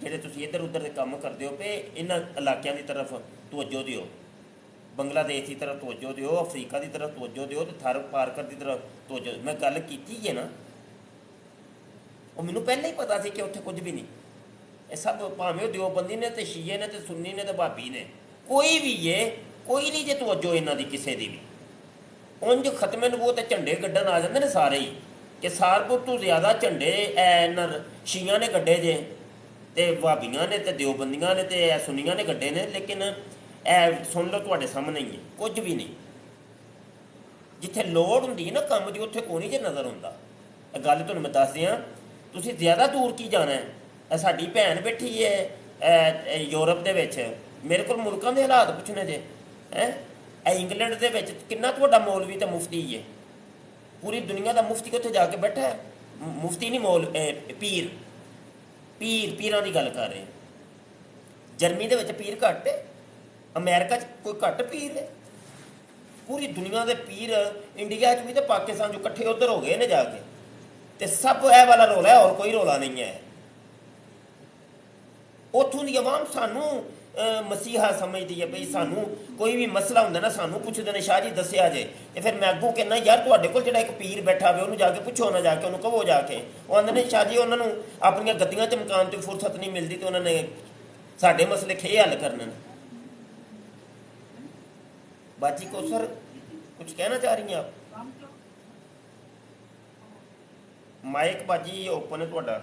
ਜਿਹੜੇ ਤੁਸੀਂ ਇੱਧਰ ਉੱਧਰ ਦੇ ਕੰਮ ਕਰਦੇ ਹੋ ਪਏ, ਇਹਨਾਂ ਇਲਾਕਿਆਂ ਦੀ ਤਰਫ ਤਵੱਜੋ ਦਿਓ, ਬੰਗਲਾਦੇਸ਼ ਦੀ ਤਰਫ ਤਵੱਜੋ ਦਿਓ, ਅਫਰੀਕਾ ਦੀ ਤਰਫ ਤਵੱਜੋ ਦਿਓ, ਤੇ ਥਰ ਪਾਰਕਰ ਦੀ ਤਰਫ ਤਵੱਜੋ। ਮੈਂ ਗੱਲ ਕੀਤੀ ਹੈ ਨਾ, ਉਹ ਮੈਨੂੰ ਪਹਿਲਾਂ ਹੀ ਪਤਾ ਸੀ ਕਿ ਉੱਥੇ ਕੁਝ ਵੀ ਨਹੀਂ। ਇਹ ਸਭ ਭਾਵੇਂ ਉਹ ਦਿਓਬੰਦੀ ਨੇ ਤੇ ਸ਼ੀਏ ਨੇ ਤੇ ਸੁੰਨੀ ਨੇ ਤੇ ਭਾਬੀ ਨੇ, ਕੋਈ ਵੀ ਇਹ ਕੋਈ ਨਹੀਂ ਜੇ ਤਵੱਜੋ ਇਹਨਾਂ ਦੀ ਕਿਸੇ ਦੀ ਵੀ। ਉਂਝ ਖਤਮੇ ਨਬੂਵਤ ਤੇ ਝੰਡੇ ਕੱਢਣ ਆ ਜਾਂਦੇ ਨੇ ਸਾਰੇ ਹੀ, ਕਿ ਸਾਰਪੁਰ ਤੋਂ ਜ਼ਿਆਦਾ ਝੰਡੇ ਇਹਨਾਂ ਸ਼ੀਆਂ ਨੇ ਕੱਢੇ ਜੇ, ਤੇ ਭਾਬੀਆਂ ਨੇ ਤੇ ਦਿਓਬੰਦੀਆਂ ਨੇ ਤੇ ਸੁਨੀਆਂ ਨੇ ਕੱਢੇ ਨੇ। ਲੇਕਿਨ ਇਹ ਸੁਣ ਲਓ ਤੁਹਾਡੇ ਸਾਹਮਣੇ ਹੀ ਹੈ, ਕੁਝ ਵੀ ਨਹੀਂ। ਜਿੱਥੇ ਲੋੜ ਹੁੰਦੀ ਹੈ ਨਾ ਕੰਮ ਦੀ, ਉੱਥੇ ਕੋਈ ਨਹੀਂ ਜੇ ਨਜ਼ਰ ਹੁੰਦਾ। ਇਹ ਗੱਲ ਤੁਹਾਨੂੰ ਮੈਂ ਦੱਸ ਦਿਆਂ, ਤੁਸੀਂ ਜ਼ਿਆਦਾ ਦੂਰ ਕੀ ਜਾਣਾ ਹੈ। ਸਾਡੀ ਭੈਣ ਬੈਠੀ ਹੈ ਯੂਰਪ ਦੇ ਵਿੱਚ, ਮੇਰੇ ਕੋਲ ਮੁਲਕਾਂ ਦੇ ਹਾਲਾਤ ਪੁੱਛਣੇ ਜੇ ਹੈਂ। ਇਹ ਇੰਗਲੈਂਡ ਦੇ ਵਿੱਚ ਕਿੰਨਾ ਤੁਹਾਡਾ ਮੌਲਵੀ ਤੇ ਮੁਫਤੀ ਹੈ, ਪੂਰੀ ਦੁਨੀਆ ਦਾ ਮੁਫਤੀ ਉੱਥੇ ਜਾ ਕੇ ਬੈਠਾ ਹੈ। ਮੁਫਤੀ ਨਹੀਂ, ਪੀਰਾਂ ਦੀ ਗੱਲ ਕਰ ਰਹੇ। ਜਰਮਨੀ ਦੇ ਵਿੱਚ ਪੀਰ ਘੱਟ ਹੈ, ਅਮਰੀਕਾ 'ਚ ਕੋਈ ਘੱਟ ਪੀਰ ਹੈ। ਪੂਰੀ ਦੁਨੀਆ ਦੇ ਪੀਰ ਇੰਡੀਆ 'ਚ ਵੀ ਤੇ ਪਾਕਿਸਤਾਨ 'ਚ ਇਕੱਠੇ ਉੱਧਰ ਹੋ ਗਏ ਨੇ ਜਾ ਕੇ, ਤੇ ਸਭ ਇਹ ਵਾਲਾ ਰੌਲਾ ਹੈ, ਹੋਰ ਕੋਈ ਰੌਲਾ ਨਹੀਂ ਹੈ। ਉੱਥੋਂ ਦੀ ਆਵਾਮ ਸਾਨੂੰ ਮਸੀਹਾ ਸਮਝਦੀ ਹੈ ਬਈ, ਸਾਨੂੰ ਕੋਈ ਵੀ ਮਸਲਾ ਹੁੰਦਾ ਨਾ ਸਾਨੂੰ ਪੁੱਛਦੇ ਨੇ, ਸ਼ਾਹ ਜੀ ਦੱਸਿਆ ਜੇ, ਤੇ ਫਿਰ ਮੈਂ ਅੱਗੋਂ ਕਹਿੰਦਾ ਯਾਰ ਤੁਹਾਡੇ ਕੋਲ ਜਿਹੜਾ ਇੱਕ ਪੀਰ ਬੈਠਾ ਹੋਵੇ ਉਹਨੂੰ ਜਾ ਕੇ ਪੁੱਛੋ ਨਾ, ਜਾ ਕੇ ਉਹਨੂੰ ਕਹੋ ਜਾ ਕੇ। ਉਹ ਆਉਂਦੇ ਨੇ ਸ਼ਾਹ ਜੀ ਉਹਨਾਂ ਨੂੰ ਆਪਣੀਆਂ ਗੱਦੀਆਂ ਚਮਕਾਉਣ ਦੀ ਫੁਰਸਤ ਨਹੀਂ ਮਿਲਦੀ, ਤੇ ਉਹਨਾਂ ਨੇ ਸਾਡੇ ਮਸਲੇ ਖੇ ਹੱਲ ਕਰਨੇ ਨੇ। ਬਾਜੀ ਕੋ ਸਰ ਕੁਝ ਕਹਿਣਾ ਚਾਹ ਰਹੀ ਆਪ? ਮਾਈਕ ਬਾਜੀ ਓਪਨ ਹੈ ਤੁਹਾਡਾ,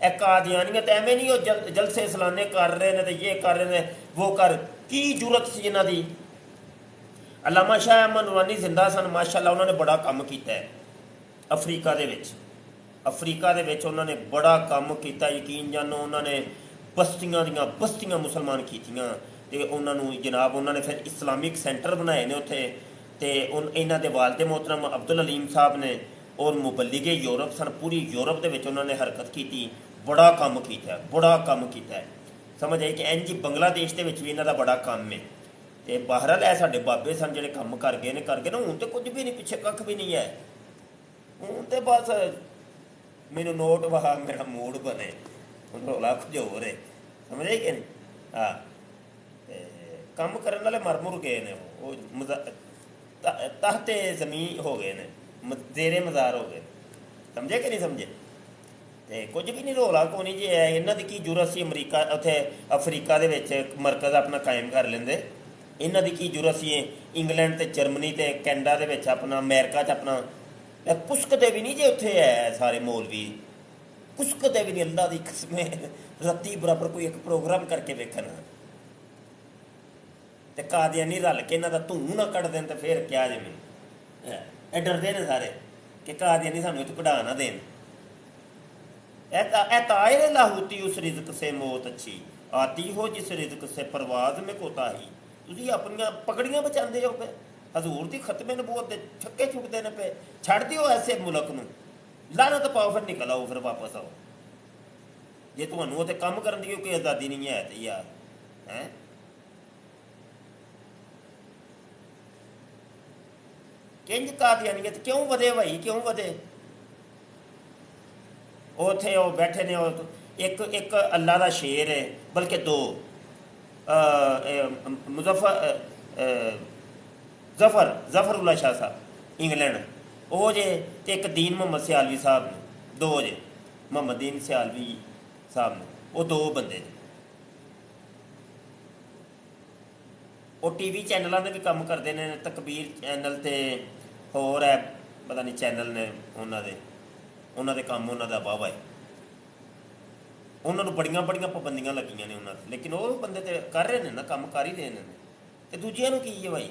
ਇਹ ਕਾਦੀਆਨੀਅਤ ਐਵੇਂ ਨਹੀਂ ਉਹ ਜਲਸੇ ਸਲਾਨੇ ਕਰ ਰਹੇ ਨੇ ਤੇ ਇਹ ਕਰ ਰਹੇ ਨੇ ਉਹ ਕਰ, ਕੀ ਜ਼ਰੂਰਤ ਸੀ ਇਹਨਾਂ ਦੀ। ਅਲਾਮਾ ਸ਼ਾਹ ਅਹਿਮਦ ਨੂਰਾਨੀ ਜ਼ਿੰਦਾ ਸਨ, ਮਾਸ਼ਾਅੱਲਾ, ਉਹਨਾਂ ਨੇ ਬੜਾ ਕੰਮ ਕੀਤਾ ਹੈ ਅਫਰੀਕਾ ਦੇ ਵਿੱਚ। ਅਫਰੀਕਾ ਦੇ ਵਿੱਚ ਉਹਨਾਂ ਨੇ ਬੜਾ ਕੰਮ ਕੀਤਾ, ਯਕੀਨ ਜਾਨੋ। ਉਹਨਾਂ ਨੇ ਬਸਤੀਆਂ ਦੀਆਂ ਬਸਤੀਆਂ ਮੁਸਲਮਾਨ ਕੀਤੀਆਂ, ਤੇ ਉਹਨਾਂ ਨੂੰ ਜਨਾਬ ਉਹਨਾਂ ਨੇ ਫਿਰ ਇਸਲਾਮਿਕ ਸੈਂਟਰ ਬਣਾਏ ਨੇ ਉੱਥੇ। ਤੇ ਇਹਨਾਂ ਦੇ ਵਾਲਿਦ ਮੁਹਤਰਮ ਅਬਦੁਲ ਅਲੀਮ ਸਾਹਿਬ ਨੇ ਔਰ ਮੁਬੱਲਿਗੇ ਯੂਰਪ ਸਨ, ਪੂਰੀ ਯੂਰਪ ਦੇ ਵਿੱਚ ਉਹਨਾਂ ਨੇ ਹਰਕਤ ਕੀਤੀ, ਬੜਾ ਕੰਮ ਕੀਤਾ, ਬੜਾ ਕੰਮ ਕੀਤਾ ਹੈ। ਸਮਝ ਆਈ ਕਿ ਇੰਝ ਹੀ ਬੰਗਲਾਦੇਸ਼ ਦੇ ਵਿੱਚ ਵੀ ਇਹਨਾਂ ਦਾ ਬੜਾ ਕੰਮ ਹੈ। ਤੇ ਬਹਰਹਾਲ ਇਹ ਸਾਡੇ ਬਾਬੇ ਸਨ ਜਿਹੜੇ ਕੰਮ ਕਰ ਗਏ ਨਾ। ਹੁਣ ਤੇ ਕੁਝ ਵੀ ਨਹੀਂ, ਪਿੱਛੇ ਕੱਖ ਵੀ ਨਹੀਂ ਹੈ। ਹੁਣ ਤੇ ਬਸ ਮੈਨੂੰ ਨੋਟ ਵਾਹ ਮੇਰਾ ਮੂਡ ਬਣੇ, ਹੁਣ ਰੌਲਾ ਕੁਝ ਹੋਰ ਹੈ, ਸਮਝ ਆਈ ਕਿ ਨਹੀਂ। ਹਾਂ, ਤੇ ਕੰਮ ਕਰਨ ਵਾਲੇ ਮਰ ਮੁਰ ਗਏ ਨੇ, ਉਹ ਤਹਤੇ ਜ਼ਮੀਨ ਹੋ ਗਏ ਨੇ, ਜ਼ੇਰੇ ਮਜ਼ਾਰ ਹੋ ਗਏ। ਸਮਝੇ ਕਿ ਨਹੀਂ ਸਮਝੇ? ਤੇ ਕੁਝ ਵੀ ਨਹੀਂ, ਰੋਲਾ ਕੋਈ ਨਹੀਂ ਜੀ। ਇਹਨਾਂ ਦੀ ਕੀ ਜ਼ਰੂਰਤ ਸੀ ਅਮਰੀਕਾ ਉੱਥੇ ਅਫਰੀਕਾ ਦੇ ਵਿੱਚ ਮਰਕਜ਼ ਆਪਣਾ ਕਾਇਮ ਕਰ ਲੈਂਦੇ? ਇਹਨਾਂ ਦੀ ਕੀ ਜ਼ਰੂਰਤ ਸੀ ਇੰਗਲੈਂਡ ਤੇ ਜਰਮਨੀ ਤੇ ਕੈਨੇਡਾ ਦੇ ਵਿੱਚ ਆਪਣਾ, ਅਮਰੀਕਾ 'ਚ ਆਪਣਾ? ਕੁਸਕਦੇ ਵੀ ਨਹੀਂ ਜੇ ਉੱਥੇ ਹੈ ਸਾਰੇ ਮੌਲਵੀ, ਕੁਸਕਦੇ ਵੀ ਨਹੀਂ। ਅੱਲਾ ਦੀ ਕਸਮ ਰੱਤੀ ਬਰਾਬਰ ਕੋਈ ਇੱਕ ਪ੍ਰੋਗਰਾਮ ਕਰਕੇ ਵੇਖਣ ਤੇ ਕਾਦੀਆਨੀ ਰਲ ਕੇ ਇਹਨਾਂ ਦਾ ਧੂੰ ਨਾ ਕੱਢ ਦੇਣ ਤੇ ਫਿਰ ਕਿਹਾ ਜੇ ਮੈਨੂੰ। ਇਹ ਡਰਦੇ ਨੇ ਸਾਰੇ ਕਿ ਕਾਦੀਆਨੀ ਸਾਨੂੰ ਇੱਥੋਂ ਕਢਾ ਨਾ ਦੇਣ। ਇਹ ਤਾਏ ਲਾਹੂਤੀ ਉਸ ਰਿਜ਼ਕ ਸੇ ਮੌਤ ਅੱਛੀ ਆਤੀ ਹੋ ਜਿਸ ਰਿਜ਼ਕ ਸੇ ਪਰਵਾਜ਼ ਮੇ ਕੋਤਾਹੀ। ਤੁਸੀਂ ਆਪਣੀਆਂ ਪਕੜੀਆਂ ਬਚਾਉਂਦੇ ਹੋ ਪਏ, ਹਜ਼ੂਰ ਦੀ ਖਤਮੇ ਨਬੂਵਤ ਦੇ ਛੱਕੇ ਛੁੱਟਦੇ ਨੇ ਪਏ। ਛੱਡ ਦਿਓ ਐਸੇ ਮੁਲਕ ਨੂੰ, ਲਾਨਤ ਪਾਓ, ਫਿਰ ਨਿਕਲ ਆਓ, ਫਿਰ ਵਾਪਸ ਆਓ। ਜੇ ਤੁਹਾਨੂੰ ਉੱਥੇ ਕੰਮ ਕਰਨ ਦੀ ਕੋਈ ਆਜ਼ਾਦੀ ਨਹੀਂ ਹੈ ਤੇ ਯਾਰ ਹੈਂ। ਕਿੰਝ ਕਾਦੀਆਨੀਅਤ ਕਿਉਂ ਵਧੇ ਭਾਈ, ਕਿਉਂ ਵਧੇ? ਉੱਥੇ ਉਹ ਬੈਠੇ ਨੇ, ਉਹ ਇੱਕ ਅੱਲਾ ਦਾ ਸ਼ੇਰ ਹੈ, ਬਲਕਿ ਦੋ, ਜ਼ਫਰੁੱਲਾ ਸ਼ਾਹ ਸਾਹਿਬ ਇੰਗਲੈਂਡ, ਉਹ ਜੇ, ਤੇ ਇੱਕ ਦੀਨ ਮੁਹੰਮਦ ਸਿਆਲਵੀ ਸਾਹਿਬ ਨੇ, ਦੋ ਜੇ, ਮੁਹੰਮਦ ਦੀਨ ਸਿਆਲਵੀ ਸਾਹਿਬ ਨੇ, ਉਹ ਦੋ ਬੰਦੇ ਨੇ। ਉਹ TV ਚੈਨਲਾਂ ਦੇ ਵੀ ਕੰਮ ਕਰਦੇ ਨੇ, ਤਕਬੀਰ ਚੈਨਲ ਤੇ ਹੋਰ ਹੈ ਪਤਾ ਨਹੀਂ ਚੈਨਲ ਨੇ ਉਹਨਾਂ ਦੇ ਕੰਮ, ਉਹਨਾਂ ਦਾ ਵਾਹਵਾ ਹੈ। ਉਹਨਾਂ ਨੂੰ ਬੜੀਆਂ ਪਾਬੰਦੀਆਂ ਲੱਗੀਆਂ ਨੇ ਉਹਨਾਂ 'ਤੇ, ਲੇਕਿਨ ਉਹ ਬੰਦੇ ਤੇ ਕਰ ਰਹੇ ਨੇ ਨਾ, ਕੰਮ ਕਰ ਹੀ ਰਹੇ ਨੇ। ਤੇ ਦੂਜਿਆਂ ਨੂੰ ਕੀ ਹੈ ਭਾਈ?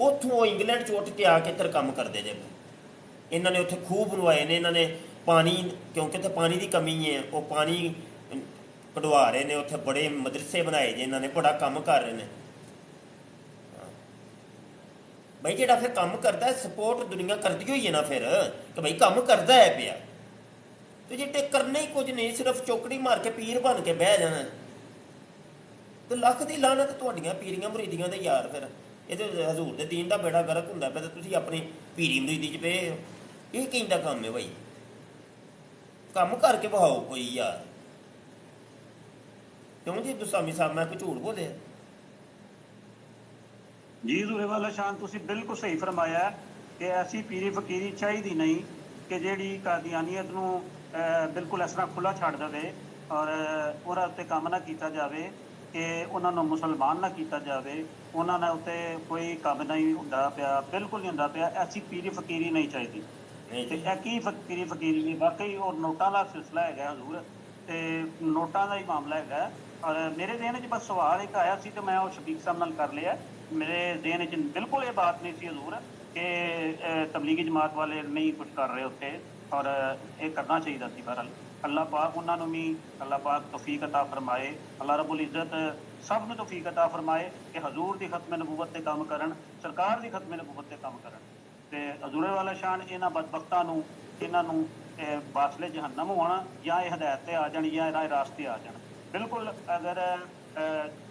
ਉੱਥੋਂ ਉਹ ਇੰਗਲੈਂਡ 'ਚ ਉੱਠ ਕੇ ਆ ਕੇ ਇੱਧਰ ਕੰਮ ਕਰਦੇ ਜੇ। ਇਹਨਾਂ ਨੇ ਉੱਥੇ ਖੂਹ ਬਣਵਾਏ ਨੇ, ਇਹਨਾਂ ਨੇ ਪਾਣੀ, ਕਿਉਂਕਿ ਉੱਥੇ ਪਾਣੀ ਦੀ ਕਮੀ ਹੈ, ਉਹ ਪਾਣੀ ਕਢਵਾ ਰਹੇ ਨੇ। ਉੱਥੇ ਬੜੇ ਮਦਰਸੇ ਬਣਾਏ ਜੇ ਇਹਨਾਂ ਨੇ, ਬੜਾ ਕੰਮ ਕਰ ਰਹੇ ਨੇ। ਬਈ ਜਿਹੜਾ ਫਿਰ ਕੰਮ ਕਰਦਾ, ਸਪੋਰਟ ਦੁਨੀਆ ਕਰਦੀ ਹੋਈ ਹੈ ਨਾ ਫਿਰ, ਕਿ ਬਈ ਕੰਮ ਕਰਦਾ ਹੈ ਪਿਆ। ਤੇ ਜੇ ਕਰਨਾ ਹੀ ਕੁਝ ਨਹੀਂ, ਸਿਰਫ ਚੌਕੜੀ ਮਾਰ ਕੇ ਪੀਰ ਬਣ ਕੇ ਬਹਿ ਜਾਣਾ, ਤੇ ਲੱਖ ਦੀ ਲਾਹਨਤ ਤੁਹਾਡੀਆਂ ਪੀਰੀਆਂ ਮੁਰੀਦੀਆਂ ਦੇ ਯਾਰ। ਫਿਰ ਇਹਦੇ ਹਜ਼ੂਰ ਦੇ ਦੀਨ ਦਾ ਬੇੜਾ ਗਰਕ ਹੁੰਦਾ ਪਿਆ, ਤੇ ਤੁਸੀਂ ਆਪਣੀ ਪੀਰੀ ਮੁਰੀਦੀ 'ਚ ਪਏ ਹੋ। ਇਹ ਕਹਿੰਦਾ ਕੰਮ ਹੈ ਭਾਈ? ਕੰਮ ਕਰਕੇ ਵਹਾਓ ਕੋਈ ਯਾਰ। ਕਿਉਂ ਜੀ ਦੁਸਾਮੀ ਸਾਹਿਬ, ਮੈਂ ਕੋਈ ਝੂਠ ਬੋਲਿਆ? ਜੀ ਜ਼ੂਰੇ ਵਾਲਾ ਸ਼ਾਨ, ਤੁਸੀਂ ਬਿਲਕੁਲ ਸਹੀ ਫਰਮਾਇਆ ਕਿ ਐਸੀ ਪੀਰੀ ਫਕੀਰੀ ਚਾਹੀਦੀ ਨਹੀਂ ਕਿ ਜਿਹੜੀ ਕਾਦੀਆਨੀਅਤ ਨੂੰ ਬਿਲਕੁਲ ਇਸ ਤਰ੍ਹਾਂ ਖੁੱਲ੍ਹਾ ਛੱਡ ਦੇਵੇ ਔਰ ਉਹਦੇ ਉੱਤੇ ਕੰਮ ਨਾ ਕੀਤਾ ਜਾਵੇ, ਕਿ ਉਹਨਾਂ ਨੂੰ ਮੁਸਲਮਾਨ ਨਾ ਕੀਤਾ ਜਾਵੇ, ਉਹਨਾਂ ਦੇ ਉੱਤੇ ਕੋਈ ਕੰਮ ਨਹੀਂ ਹੁੰਦਾ ਪਿਆ, ਬਿਲਕੁਲ ਨਹੀਂ ਹੁੰਦਾ ਪਿਆ। ਐਸੀ ਪੀਰੀ ਫਕੀਰੀ ਨਹੀਂ ਚਾਹੀਦੀ। ਤੇ ਇਹ ਕੀ ਪੀਰੀ ਫਕੀਰੀ ਨੇ? ਵਾਕਈ ਉਹ ਨੋਟਾਂ ਦਾ ਸਿਲਸਿਲਾ ਹੈਗਾ ਹਜ਼ੂਰ, ਤੇ ਨੋਟਾਂ ਦਾ ਹੀ ਮਾਮਲਾ ਹੈਗਾ। ਔਰ ਮੇਰੇ ਜ਼ਿਹਨ 'ਚ ਬਸ ਸਵਾਲ ਇੱਕ ਆਇਆ ਸੀ, ਤੇ ਮੈਂ ਉਹ ਸ਼ਫੀਕ ਸਾਹਿਬ ਨਾਲ ਕਰ ਲਿਆ। ਮੇਰੇ ਜ਼ਿਹਨ 'ਚ ਬਿਲਕੁਲ ਇਹ ਬਾਤ ਨਹੀਂ ਸੀ ਹਜ਼ੂਰ ਕਿ ਤਬਲੀਗੀ ਜਮਾਤ ਵਾਲੇ ਨਹੀਂ ਕੁਝ ਕਰ ਰਹੇ ਉੱਥੇ, ਔਰ ਇਹ ਕਰਨਾ ਚਾਹੀਦਾ ਸੀ। ਬਹਰਹਾਲ ਅੱਲਾਹ ਪਾਕ ਉਹਨਾਂ ਨੂੰ ਵੀ, ਅੱਲਾਹ ਪਾਕ ਤੌਫੀਕ ਅਤਾ ਫਰਮਾਏ। ਅੱਲਾਹ ਰੱਬੁਲ ਇੱਜ਼ਤ ਸਭ ਨੂੰ ਤੌਫੀਕ ਅਤਾ ਫਰਮਾਏ ਕਿ ਹਜ਼ੂਰ ਦੀ ਖਤਮ ਨਬੂਵਤ 'ਤੇ ਕੰਮ ਕਰਨ, ਸਰਕਾਰ ਦੀ ਖਤਮ ਨਬੂਵਤ 'ਤੇ ਕੰਮ ਕਰਨ। ਤੇ ਹਜ਼ੂਰ ਵਾਲਾ ਸ਼ਾਨ ਇਹਨਾਂ ਬਦਬਖਤਾਂ ਨੂੰ, ਇਹਨਾਂ ਨੂੰ ਬਾਸਲੇ ਜਹੰਨਮ ਹੋਣਾ, ਜਾਂ ਇਹ ਹਦਾਇਤ 'ਤੇ ਆ ਜਾਣ, ਜਾਂ ਰਾਹ ਰਾਸਤੇ ਆ ਜਾਣ। ਬਿਲਕੁਲ ਅਗਰ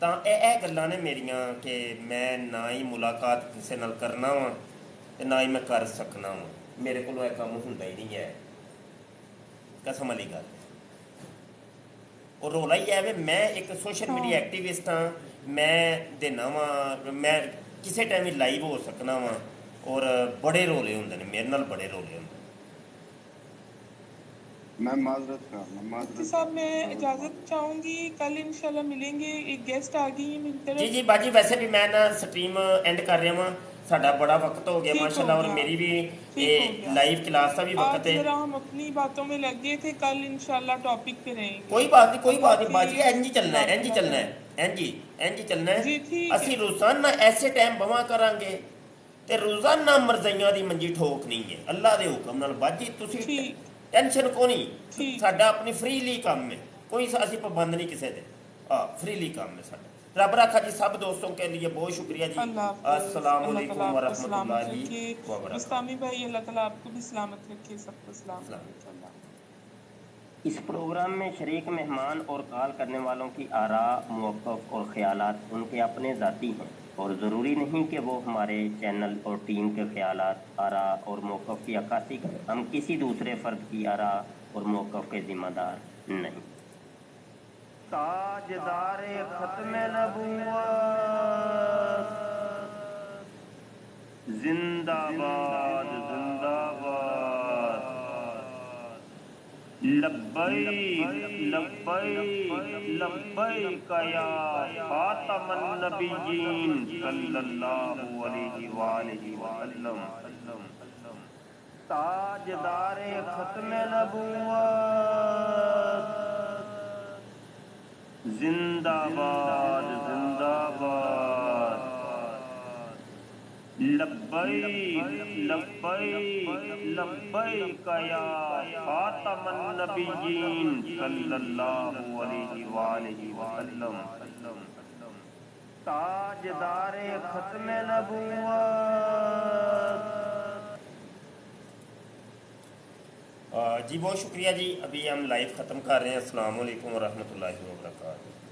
ਤਾਂ ਇਹ ਗੱਲਾਂ ਨੇ ਮੇਰੀਆਂ ਕਿ ਮੈਂ ਨਾ ਹੀ ਮੁਲਾਕਾਤ ਕਿਸੇ ਨਾਲ ਕਰਨਾ ਵਾ, ਤੇ ਨਾ ਹੀ ਮੈਂ ਕਰ ਸਕਣਾ ਵਾ। ਮੇਰੇ ਕੋਲੋਂ ਇਹ ਕੰਮ ਹੁੰਦਾ ਹੀ ਨਹੀਂ ਹੈ। قسم والی گل اور رولا ہی ہے میں ایک سوشل میڈیا ایکٹیوسٹ ہاں میں دینا وا میں کسی ٹائم ہی لائیو ہو سکنا وا اور بڑے رولے ہوندے نے میرے نال بڑے رولے ہوندے میں معذرت کرنا مفتی صاحب میں اجازت چاہوں گی کل انشاءاللہ ملیں گے ایک گیسٹ آ گئی ہے میری طرف جی باجی ویسے بھی میں نا سٹریم اینڈ کر رہا ہاں ساڈا بڑا وقت ہو گیا ماشاء اللہ اور میری بھی لائیو کلاس کا بھی وقت ہے ذرا ہم اپنی باتوں میں لگ گئے تھے کل انشاءاللہ ٹاپک پہ رہیں گے کوئی بات نہیں باجی این جی چلنا ہے اسی روزانہ ایسے ٹائم بواں کریں گے تے روزانہ مرضیاں دی منجی ٹھوکنی ہے اللہ دے حکم نال باجی تسی ٹینشن کو نہیں ساڈا اپنی فریلی کام ہے کوئی اسی پابند نہیں کسی دے فریلی کام ہے ساڈا رب رکھا جی سب دوستوں کے لیے بہت شکریہ جی السلام علیکم ورحمۃ اللہ وبرکاتہ اسلامی بھائی اللہ تعالیٰ آپ کو بھی سلامت رکھے سب کو سلامت رکھے اللہ اس پروگرام میں شریک مہمان اور کال کرنے والوں کی آراء موقف اور خیالات ان کے اپنے ذاتی ہیں اور ضروری نہیں کہ وہ ہمارے چینل اور ٹیم کے خیالات آراء اور موقف کی عکاسی کریں ہم کسی دوسرے فرد کی آراء اور موقف کے ذمہ دار نہیں تاجدار ختم نبوت زندہ باد زندہ باد لبیک لبیک لبیک یا خاتم النبیین صلی اللہ علیہ وآلہ وسلم تاجدار ختم نبوت زندہ باد زندہ باد لبیک لبیک لبیک یا خاتم النبیین صلی اللہ علیہ وآلہ وسلم تاجدار ختم نبوت جی بہت شکریہ جی ابھی ہم لائیو ختم کر رہے ہیں السلام علیکم ورحمۃ اللہ وبرکاتہ